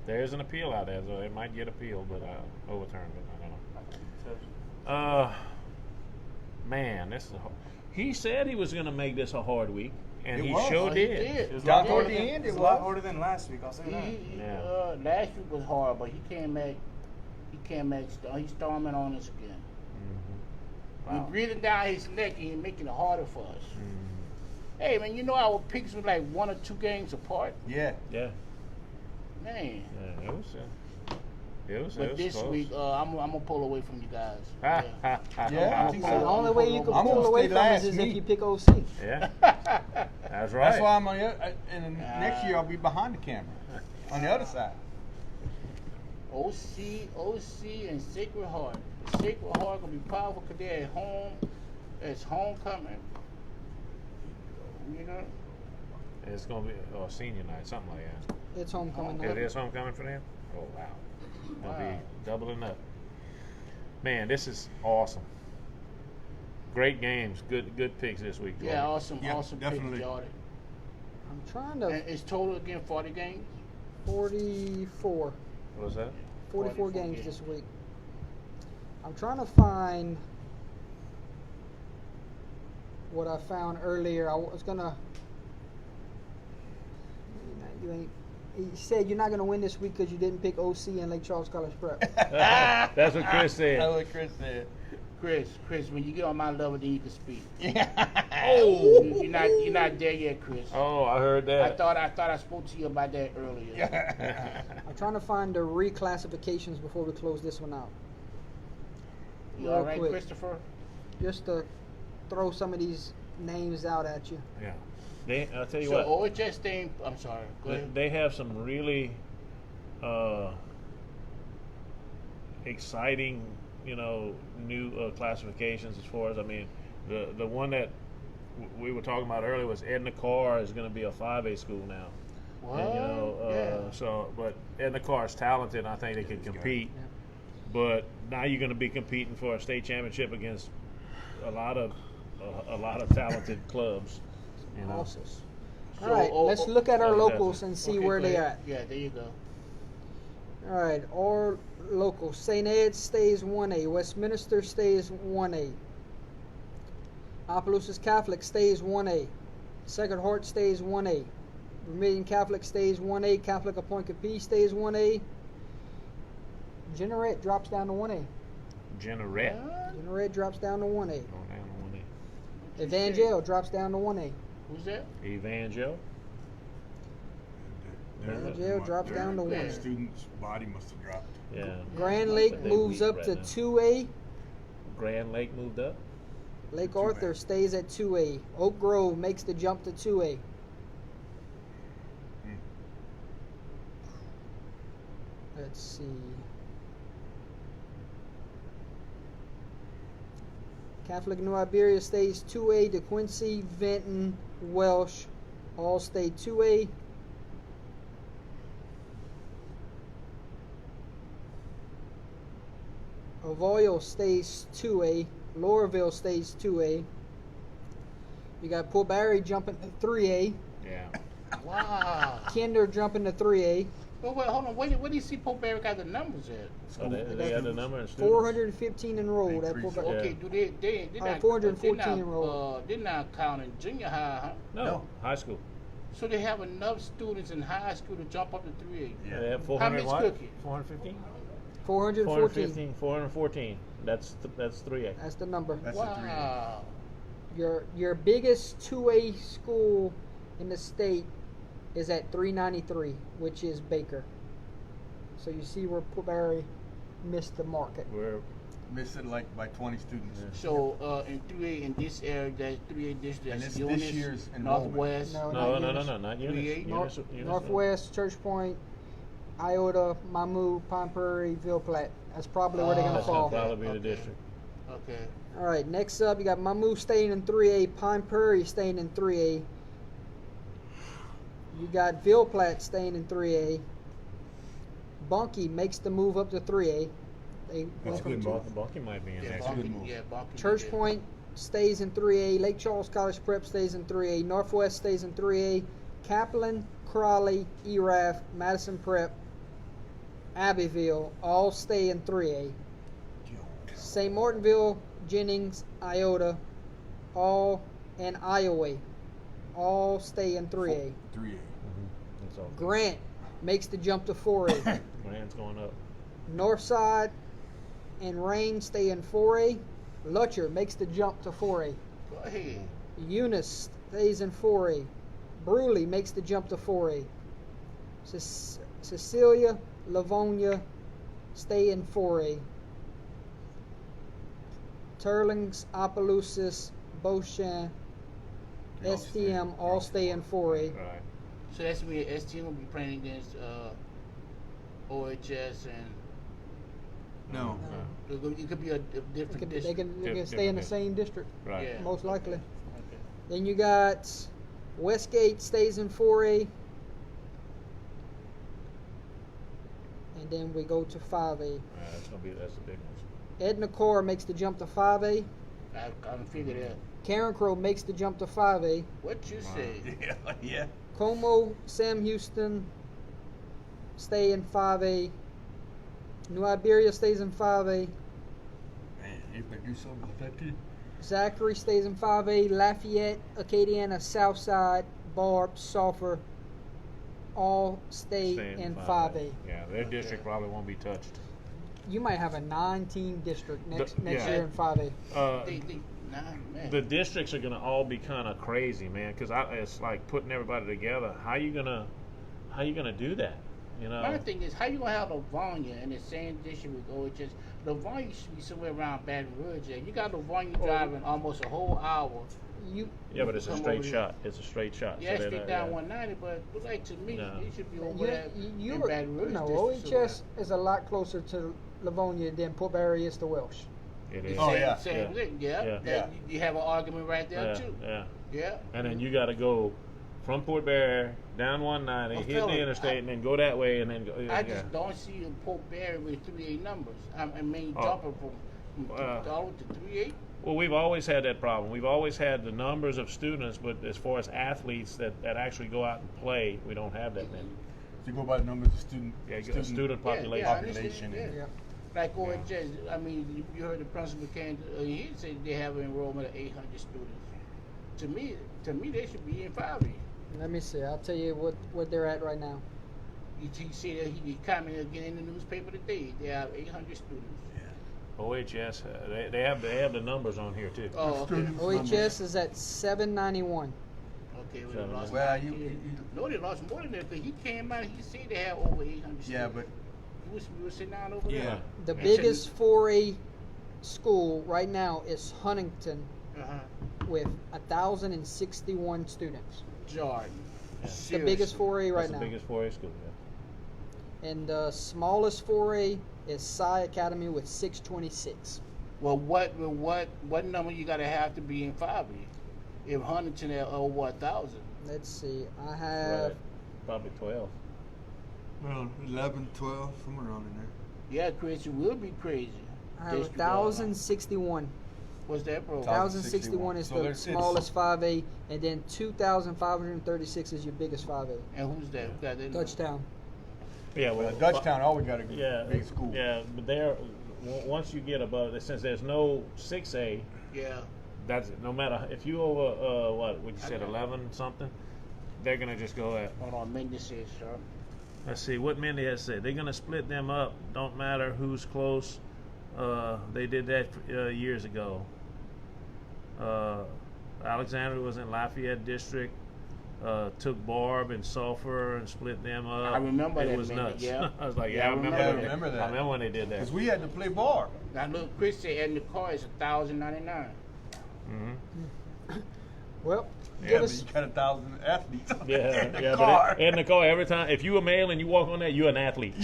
There is an appeal out there, so it might get appealed, but overturned. But I don't know. I couldn't tell you. Man, this is. He said he was going to make this a hard week, and It he was. sure Oh, he did. It was a Got lot toward harder the than- end, it was it a lot was. harder than last week. I'll say that. Yeah. Last week was hard, but he came back. He came back. He's storming on us again. Wow. We're breathing down his neck, and he's making it harder for us. Mm-hmm. Hey, man, you know our picks were like 1 or 2 games apart, Yeah. Yeah. man. Yeah. It was. It was. But this close. week, I'm gonna pull away from you guys. Ha, Yeah. ha, ha, Yeah, ha, I think ha. so. The only way you can I'm pull gonna away stay from us last is if meet. you pick OC. Yeah. That's right. That's why I'm on the and next year I'll be behind the camera on the other side. OC, and Sacred Heart. The Sacred Heart gonna be powerful because they're at home. It's homecoming. You know. It's gonna be senior night, something like that. It's homecoming It night. is homecoming for them. Oh wow. It'll Wow. be doubling up. Man, this is awesome. Great games, good picks this week. Jordan. Yeah, awesome Yeah, pick, definitely. Jordan. I'm trying And to it's total again 40 games. 44 What was that? 44 44 games games. this week. I'm trying to find what I found earlier. I was gonna. You ain't. He said you're not gonna win this week because you didn't pick OC and Lake Charles College Prep. That's what Chris said. That's what Chris said. Chris, when you get on my level, then you can speak. Oh. You're not there yet, Chris. Oh, I heard I that. thought I spoke to you about that earlier. I'm trying to find the reclassifications before we close this one out. You Real all right, quick. Christopher? Just to throw some of these names out at you. Yeah. I'll tell you So what. OHS thing. I'm sorry. Go ahead. They have some really exciting, new classifications as far as the one that we were talking about earlier was Edna Carr is going to be a 5A school now. What? And, but Edna Carr is talented. And I think they can compete. But now you're going to be competing for a state championship against a lot of talented clubs. Awesome. So, All right, let's look at our oh, locals definitely. and see Okay, where go they ahead. at. Yeah, there you go. All right, our locals. St. Ed stays 1A. Westminster stays 1A. Opelousas Catholic stays 1A. Sacred Heart stays 1A. Vermilion Catholic stays 1A. Catholic Appointed P stays 1A. Jeanerette drops down to 1A. Jeanerette. Jeanerette drops down to 1A. Going down to 1A. Evangel drops down to 1A. Who's that? Evangel. Evangel drops down to Their 1A. students' body must have dropped. Yeah. Grand Lake But they moves weak up right to now. 2A. Grand Lake moved up. Lake Arthur stays at 2A. Oak Grove makes the jump to 2A. Let's see. Catholic New Iberia stays 2A. DeQuincy, Vinton, Welsh all stay 2A. Avoyel stays 2A. Laurelville stays 2A. You got Port Barry jumping to 3A. Yeah. Wow. Kinder jumping to 3A. Well, wait, hold on. Where do you see Pope Barry got the numbers at? So they got the number of students. 415 enrolled at Port Increase. Barry. Okay, do they not 414 they're not, enrolled. they're not counting junior high, huh? No, high school. So they have enough students in high school to jump up to 3A. Yeah. They have How 400 many what? cookies? 415? 414. 414. That's 3A. That's the number. That's a 3A. Wow. Your biggest 2A school in the state is at 393, which is Baker. So you see where Port Barry missed the market. We're Missing like by 20 students. So in 3A in this area, that's 3A district. And That's it's this Eunice, year's enrollment. Northwest. No, no, not not Eunice. Eunice. 3A? Eunice. Northwest, Church Point, Iota, Mamou, Pine Prairie, Ville Platte. That's probably where they're going to That's gonna fall. probably be the Okay. district. Okay. All right, next up, you got Mamou staying in 3A, Pine Prairie staying in 3A. You got Ville Platte staying in 3A. Bunkie makes the move up to 3A. They That's went good from move. Bucky might be in Yeah, there. That's a Bonky, good move. yeah, Bonky Church did that. Point stays in 3A. Lake Charles College Prep stays in 3A. Northwest stays in 3A. Kaplan, Crawley, ERAF, Madison Prep, Abbeville all stay in 3A. St. Martinville, Jennings, Iota, all and Iowa all stay in 3A. 3A. That's all. Grant makes the jump to 4A. Grant's going up. Northside and Rain stay in 4A. Lutcher makes the jump to 4A. Go ahead. Eunice stays in 4A. Bruley makes the jump to 4A. Cecilia, Livonia stay in 4A. Turlings, Opelousas, Beauchamp, They all stay- STM they all stay in 4A. Right. So that's mean STM will be playing against OHS and No. it could be a different They district. can stay in the same district, Right. Yeah. most likely. Okay. Then you got Westgate stays in 4A. And then we go to 5A. That's the big ones. Edna Core makes the jump to 5A. I can figure that. Karen Crow makes the jump to 5A. What you say? Yeah. Yeah. Como, Sam Houston stay in 5A. New Iberia stays in 5A. Man, if they do something with that kid. Zachary stays in 5A. Lafayette, Acadiana, Southside, Barb, Sulphur all stay in 5A. Yeah, their district probably won't be touched. You might have a 9-team district next Yeah. year in 5A. Uh, They Nah, man. the districts are gonna all be kind of crazy, man. Because it's like putting everybody together. How you gonna do that? You know. My thing is, how you gonna have Livonia in the same district with OHS? Livonia should be somewhere around Baton Rouge. You got Livonia driving almost a whole hour. You Yeah, but it's a Come straight over shot. It's a straight shot. Yeah, So straight they're down not- 190, but like to me, No. it should be over there in you Baton Rouge. no, district OHS is a lot closer to Livonia than Port Barry is to Welsh. It is. Oh, Same, yeah. same Yeah. thing. Yeah, Yeah. That- you have an argument right there Yeah, too. yeah. Yeah. And then you got to go from Port Barry down 190, Well, hit Phil, the interstate, and then go that way, and then go. I yeah. just don't see in Port Barry with 3-8 numbers. I mean, Oh. jumping from all to 3-8. Well, we've always had that problem. We've always had the numbers of students, but as far as athletes that actually go out and play, we don't have that many. To go by the numbers of student Yeah, you got a student Yeah, population. yeah, I understand, population and- yeah. Like OHS, I mean, you heard the principal came. He said they have an enrollment of 800 students. To me, they should be in 5A. Let me see. I'll tell you what they're at right now. He said that he commented again in the newspaper today. They have 800 students. OHS, they have the numbers on here too. Oh, okay. OHS is at 791. Okay, well, Seven. they lost Well, nine you- kids. No, they lost more than that. Cause he came out. He said they have over 800 Yeah, students. but You was sitting down over Yeah. there. The And biggest 4A school right now is Huntington Uh-huh. with 1,061 students. Jordan. The biggest 4A right That's now. the biggest 4A school. Yeah. And the smallest 4A is Psy Academy with 626. Well, what number you gotta have to be in 5A? If Huntington at over 1,000. Let's see. I have Right. Probably 12. well, 11, 12, somewhere around in there. Yeah, Chris, it will be crazy. I have District 1,061. What's that, bro? 1,061 is So the there's- it's- smallest 5A, and then 2,536 is your biggest 5A. And who's that? Who got that? Dutchtown. Yeah, well, Dutchtown always got a Yeah, big school. Yeah, but there, once you get above, since there's no 6A, Yeah. that's no matter if you over what you said Okay. 11 something, they're gonna just go at. Hold on, Mindy says, sir. Let's see what Mindy has said. They're gonna split them up. Don't matter who's close. They did that years ago. Alexander was in Lafayette District. Took Barb and Sulphur and split them up. I remember it that, was Mindy, nuts. yeah. I was like, Yeah, yeah, I I remember, remember that. that. Remember that. I remember when they did that. Because we had to play bar. Now look, Chris said, and the car is 1,099. hmm Well, Yeah, give but us you got 1,000 athletes in Yeah, the yeah, car. but in the car every time. If you a male and you walk on that, you're an athlete.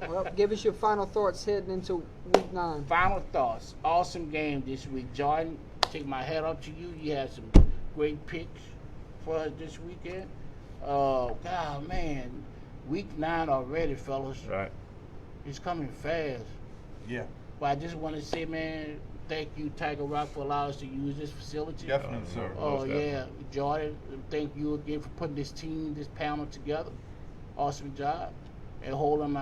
well, give us your final thoughts heading into week 9. Final thoughts. Awesome game this week. Jordan, take my hat off to you. You had some great picks for us this weekend. God, man. Week 9 already, fellas. Right. It's coming fast. Yeah, But I just want to say, man, thank you, Tiger Rock, for allowing us to use this facility. definitely, sir. Oh, Most yeah. Jordan, thank you again for putting this team, this panel together. Awesome job. And Holden,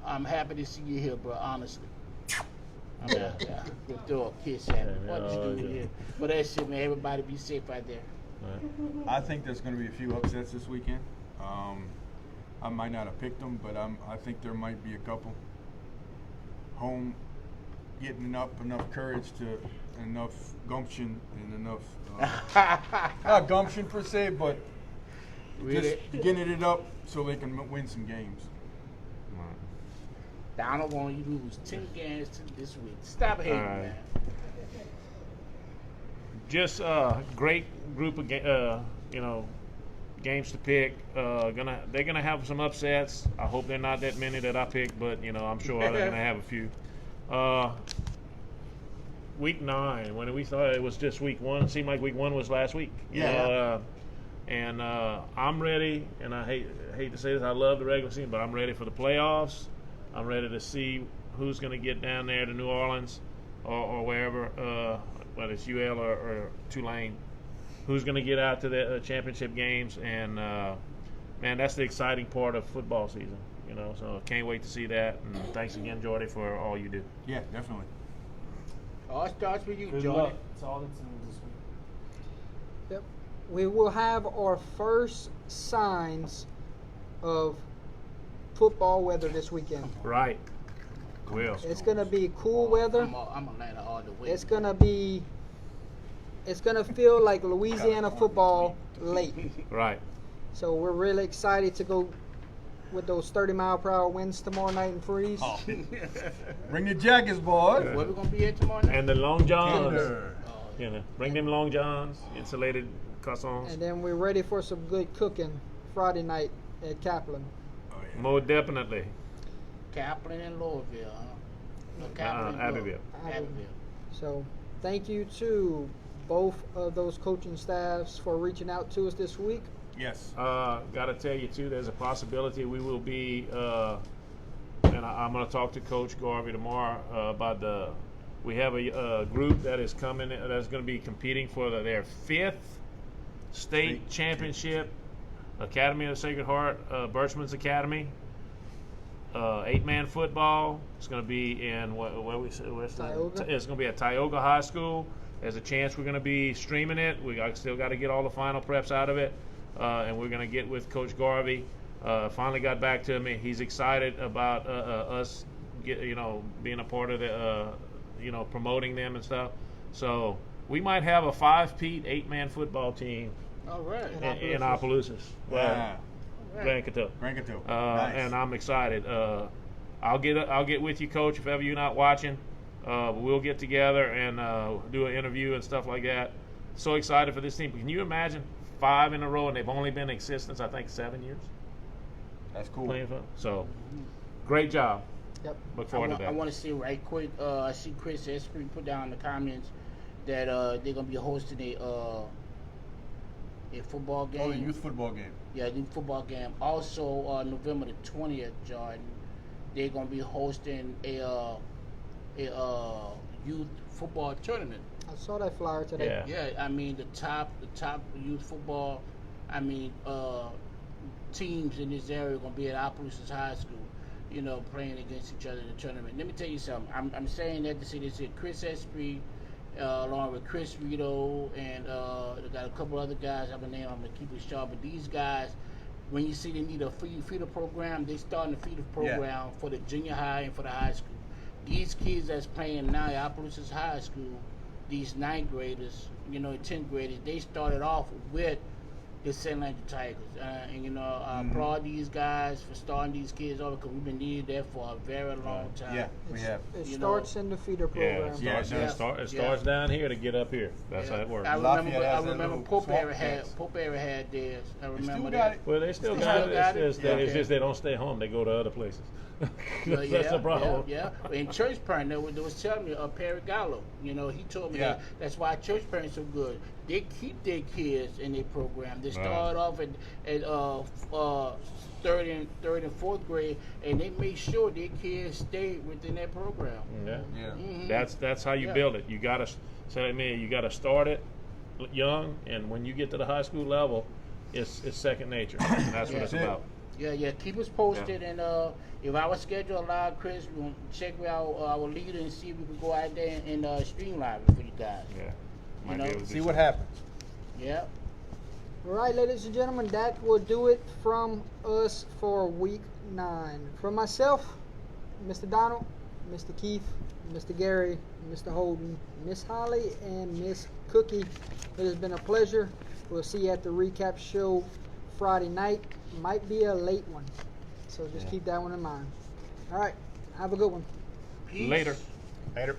I'm happy to see you here, bro, honestly. Yeah. We'll throw a kiss at him. Yeah, What you oh, do yeah. here? But that's it, man. Everybody be safe out there. Right. I think there's going to be a few upsets this weekend. I might not have picked them, but I think there might be a couple. Home getting enough courage to enough gumption and enough not gumption per se, but Really? just getting it up so they can win some games. Donald want you to lose 10 games this week. Stop hating, All right. man. Just great group of games to pick. They're gonna have some upsets. I hope they're not that many that I picked, but I'm sure they're gonna have a few. Week 9, when we thought it was just week 1, it seemed like week 1 was last week. Yeah. And I'm ready. And I hate to say this, I love the regular season, but I'm ready for the playoffs. I'm ready to see who's going to get down there to New Orleans or wherever, whether it's UL or Tulane. Who's going to get out to the championship games? And man, that's the exciting part of football season. So can't wait to see that. And thanks again, Jordy, for all you do. Yeah, definitely. All starts with you, Good Jordan. luck to all the teams this week. Yep. We will have our first signs of football weather this weekend. Right. Will. It's gonna be cool weather. I'm Atlanta all the way. It's gonna feel like Louisiana football late. Right. So we're really excited to go with those 30-mile-per-hour winds tomorrow night and freeze. Oh. Bring your jackets, boys. Where we gonna be at tomorrow night? And the long johns. Tender. You know, bring them long johns, insulated cassons. And then we're ready for some good cooking Friday night at Kaplan. More definitely. Kaplan and Louisville, huh? No, Kaplan and Abbeville. Abbeville. So thank you to both of those coaching staffs for reaching out to us this week. Yes. Got to tell you too, there's a possibility we will be, and I'm going to talk to Coach Garvey tomorrow about we have a group that is coming, that's going to be competing for their 5th state championship, Academy of the Sacred Heart, Birchman's Academy, 8-man football. It's going to be in where we said, Tioga? it's going to be at Tioga High School. There's a chance we're going to be streaming it. Still got to get all the final preps out of it. And we're going to get with Coach Garvey. Finally got back to me. He's excited about us, being a part of the, promoting them and stuff. So we might have a 5-peat 8-man football team All right. in Opelousas, Yeah. Grand Kentucky. Grand Kentucky. Nice. And I'm excited. I'll get with you, Coach, if ever you're not watching. We'll get together and do an interview and stuff like that. So excited for this team. Can you imagine 5 in a row, and they've only been in existence, I think, 7 years That's cool. playing for. So, great job. Yep. Look forward to that. I want to say right quick. I see Chris Esprit put down in the comments that they're gonna be hosting a football game. Oh, the youth football game. Yeah, youth football game. Also, November the 20th, Jordan, they're gonna be hosting a youth football tournament. I saw that flyer today. Yeah. Yeah, I mean the top youth football, teams in this area are gonna be at Opelousas High School, playing against each other in the tournament. Let me tell you something. I'm saying that to say this here. Chris Esprit, along with Chris Rito, and they got a couple other guys. I'm gonna keep it short. But these guys, when you see they need a feeder program, they starting a feeder program for the junior high and for the high school. These kids that's playing now at Opelousas High School, these 9th graders, 10th graders, they started off with the St. Landry Tigers. I applaud these guys for starting these kids over because we've been needed there for a very long time. Yeah, we have. It You starts in the feeder program. Yeah, It starts down here to get up here. That's how it works. I Lafayette remember has that little Pope swamp Area dance. had theirs. I remember still that. got it. Well, they still They got still it. got It's it? just, Okay. they don't stay home. They go to other places. Yeah, That's the problem. Yeah. In church parent, they was telling me, Perry Gallo, he told me Yeah. that's why church parents are good. They keep their kids in their program. They Right. start off at third and fourth grade, and they make sure their kids stay within that program. Yeah. Yeah. Mhm. That's how you Yeah. build it. You gotta you gotta start it young, and when you get to the high school level, it's second nature. And that's what it's That's it. about. Yeah. Keep us posted, and if our schedule allows, Chris, we'll check with our leader and see if we can go out there and streamline it for you guys. Yeah. Might know, be able to do See what something. happens. Yeah. All right, ladies and gentlemen, that will do it from us for week 9. From myself, Mr. Donald, Mr. Keith, Mr. Gary, Mr. Holden, Miss Holly, and Miss Cookie, it has been a pleasure. We'll see you at the recap show Friday night. Might be a late one, so just keep that one in mind. All right, have a good one. Peace. Later. Later.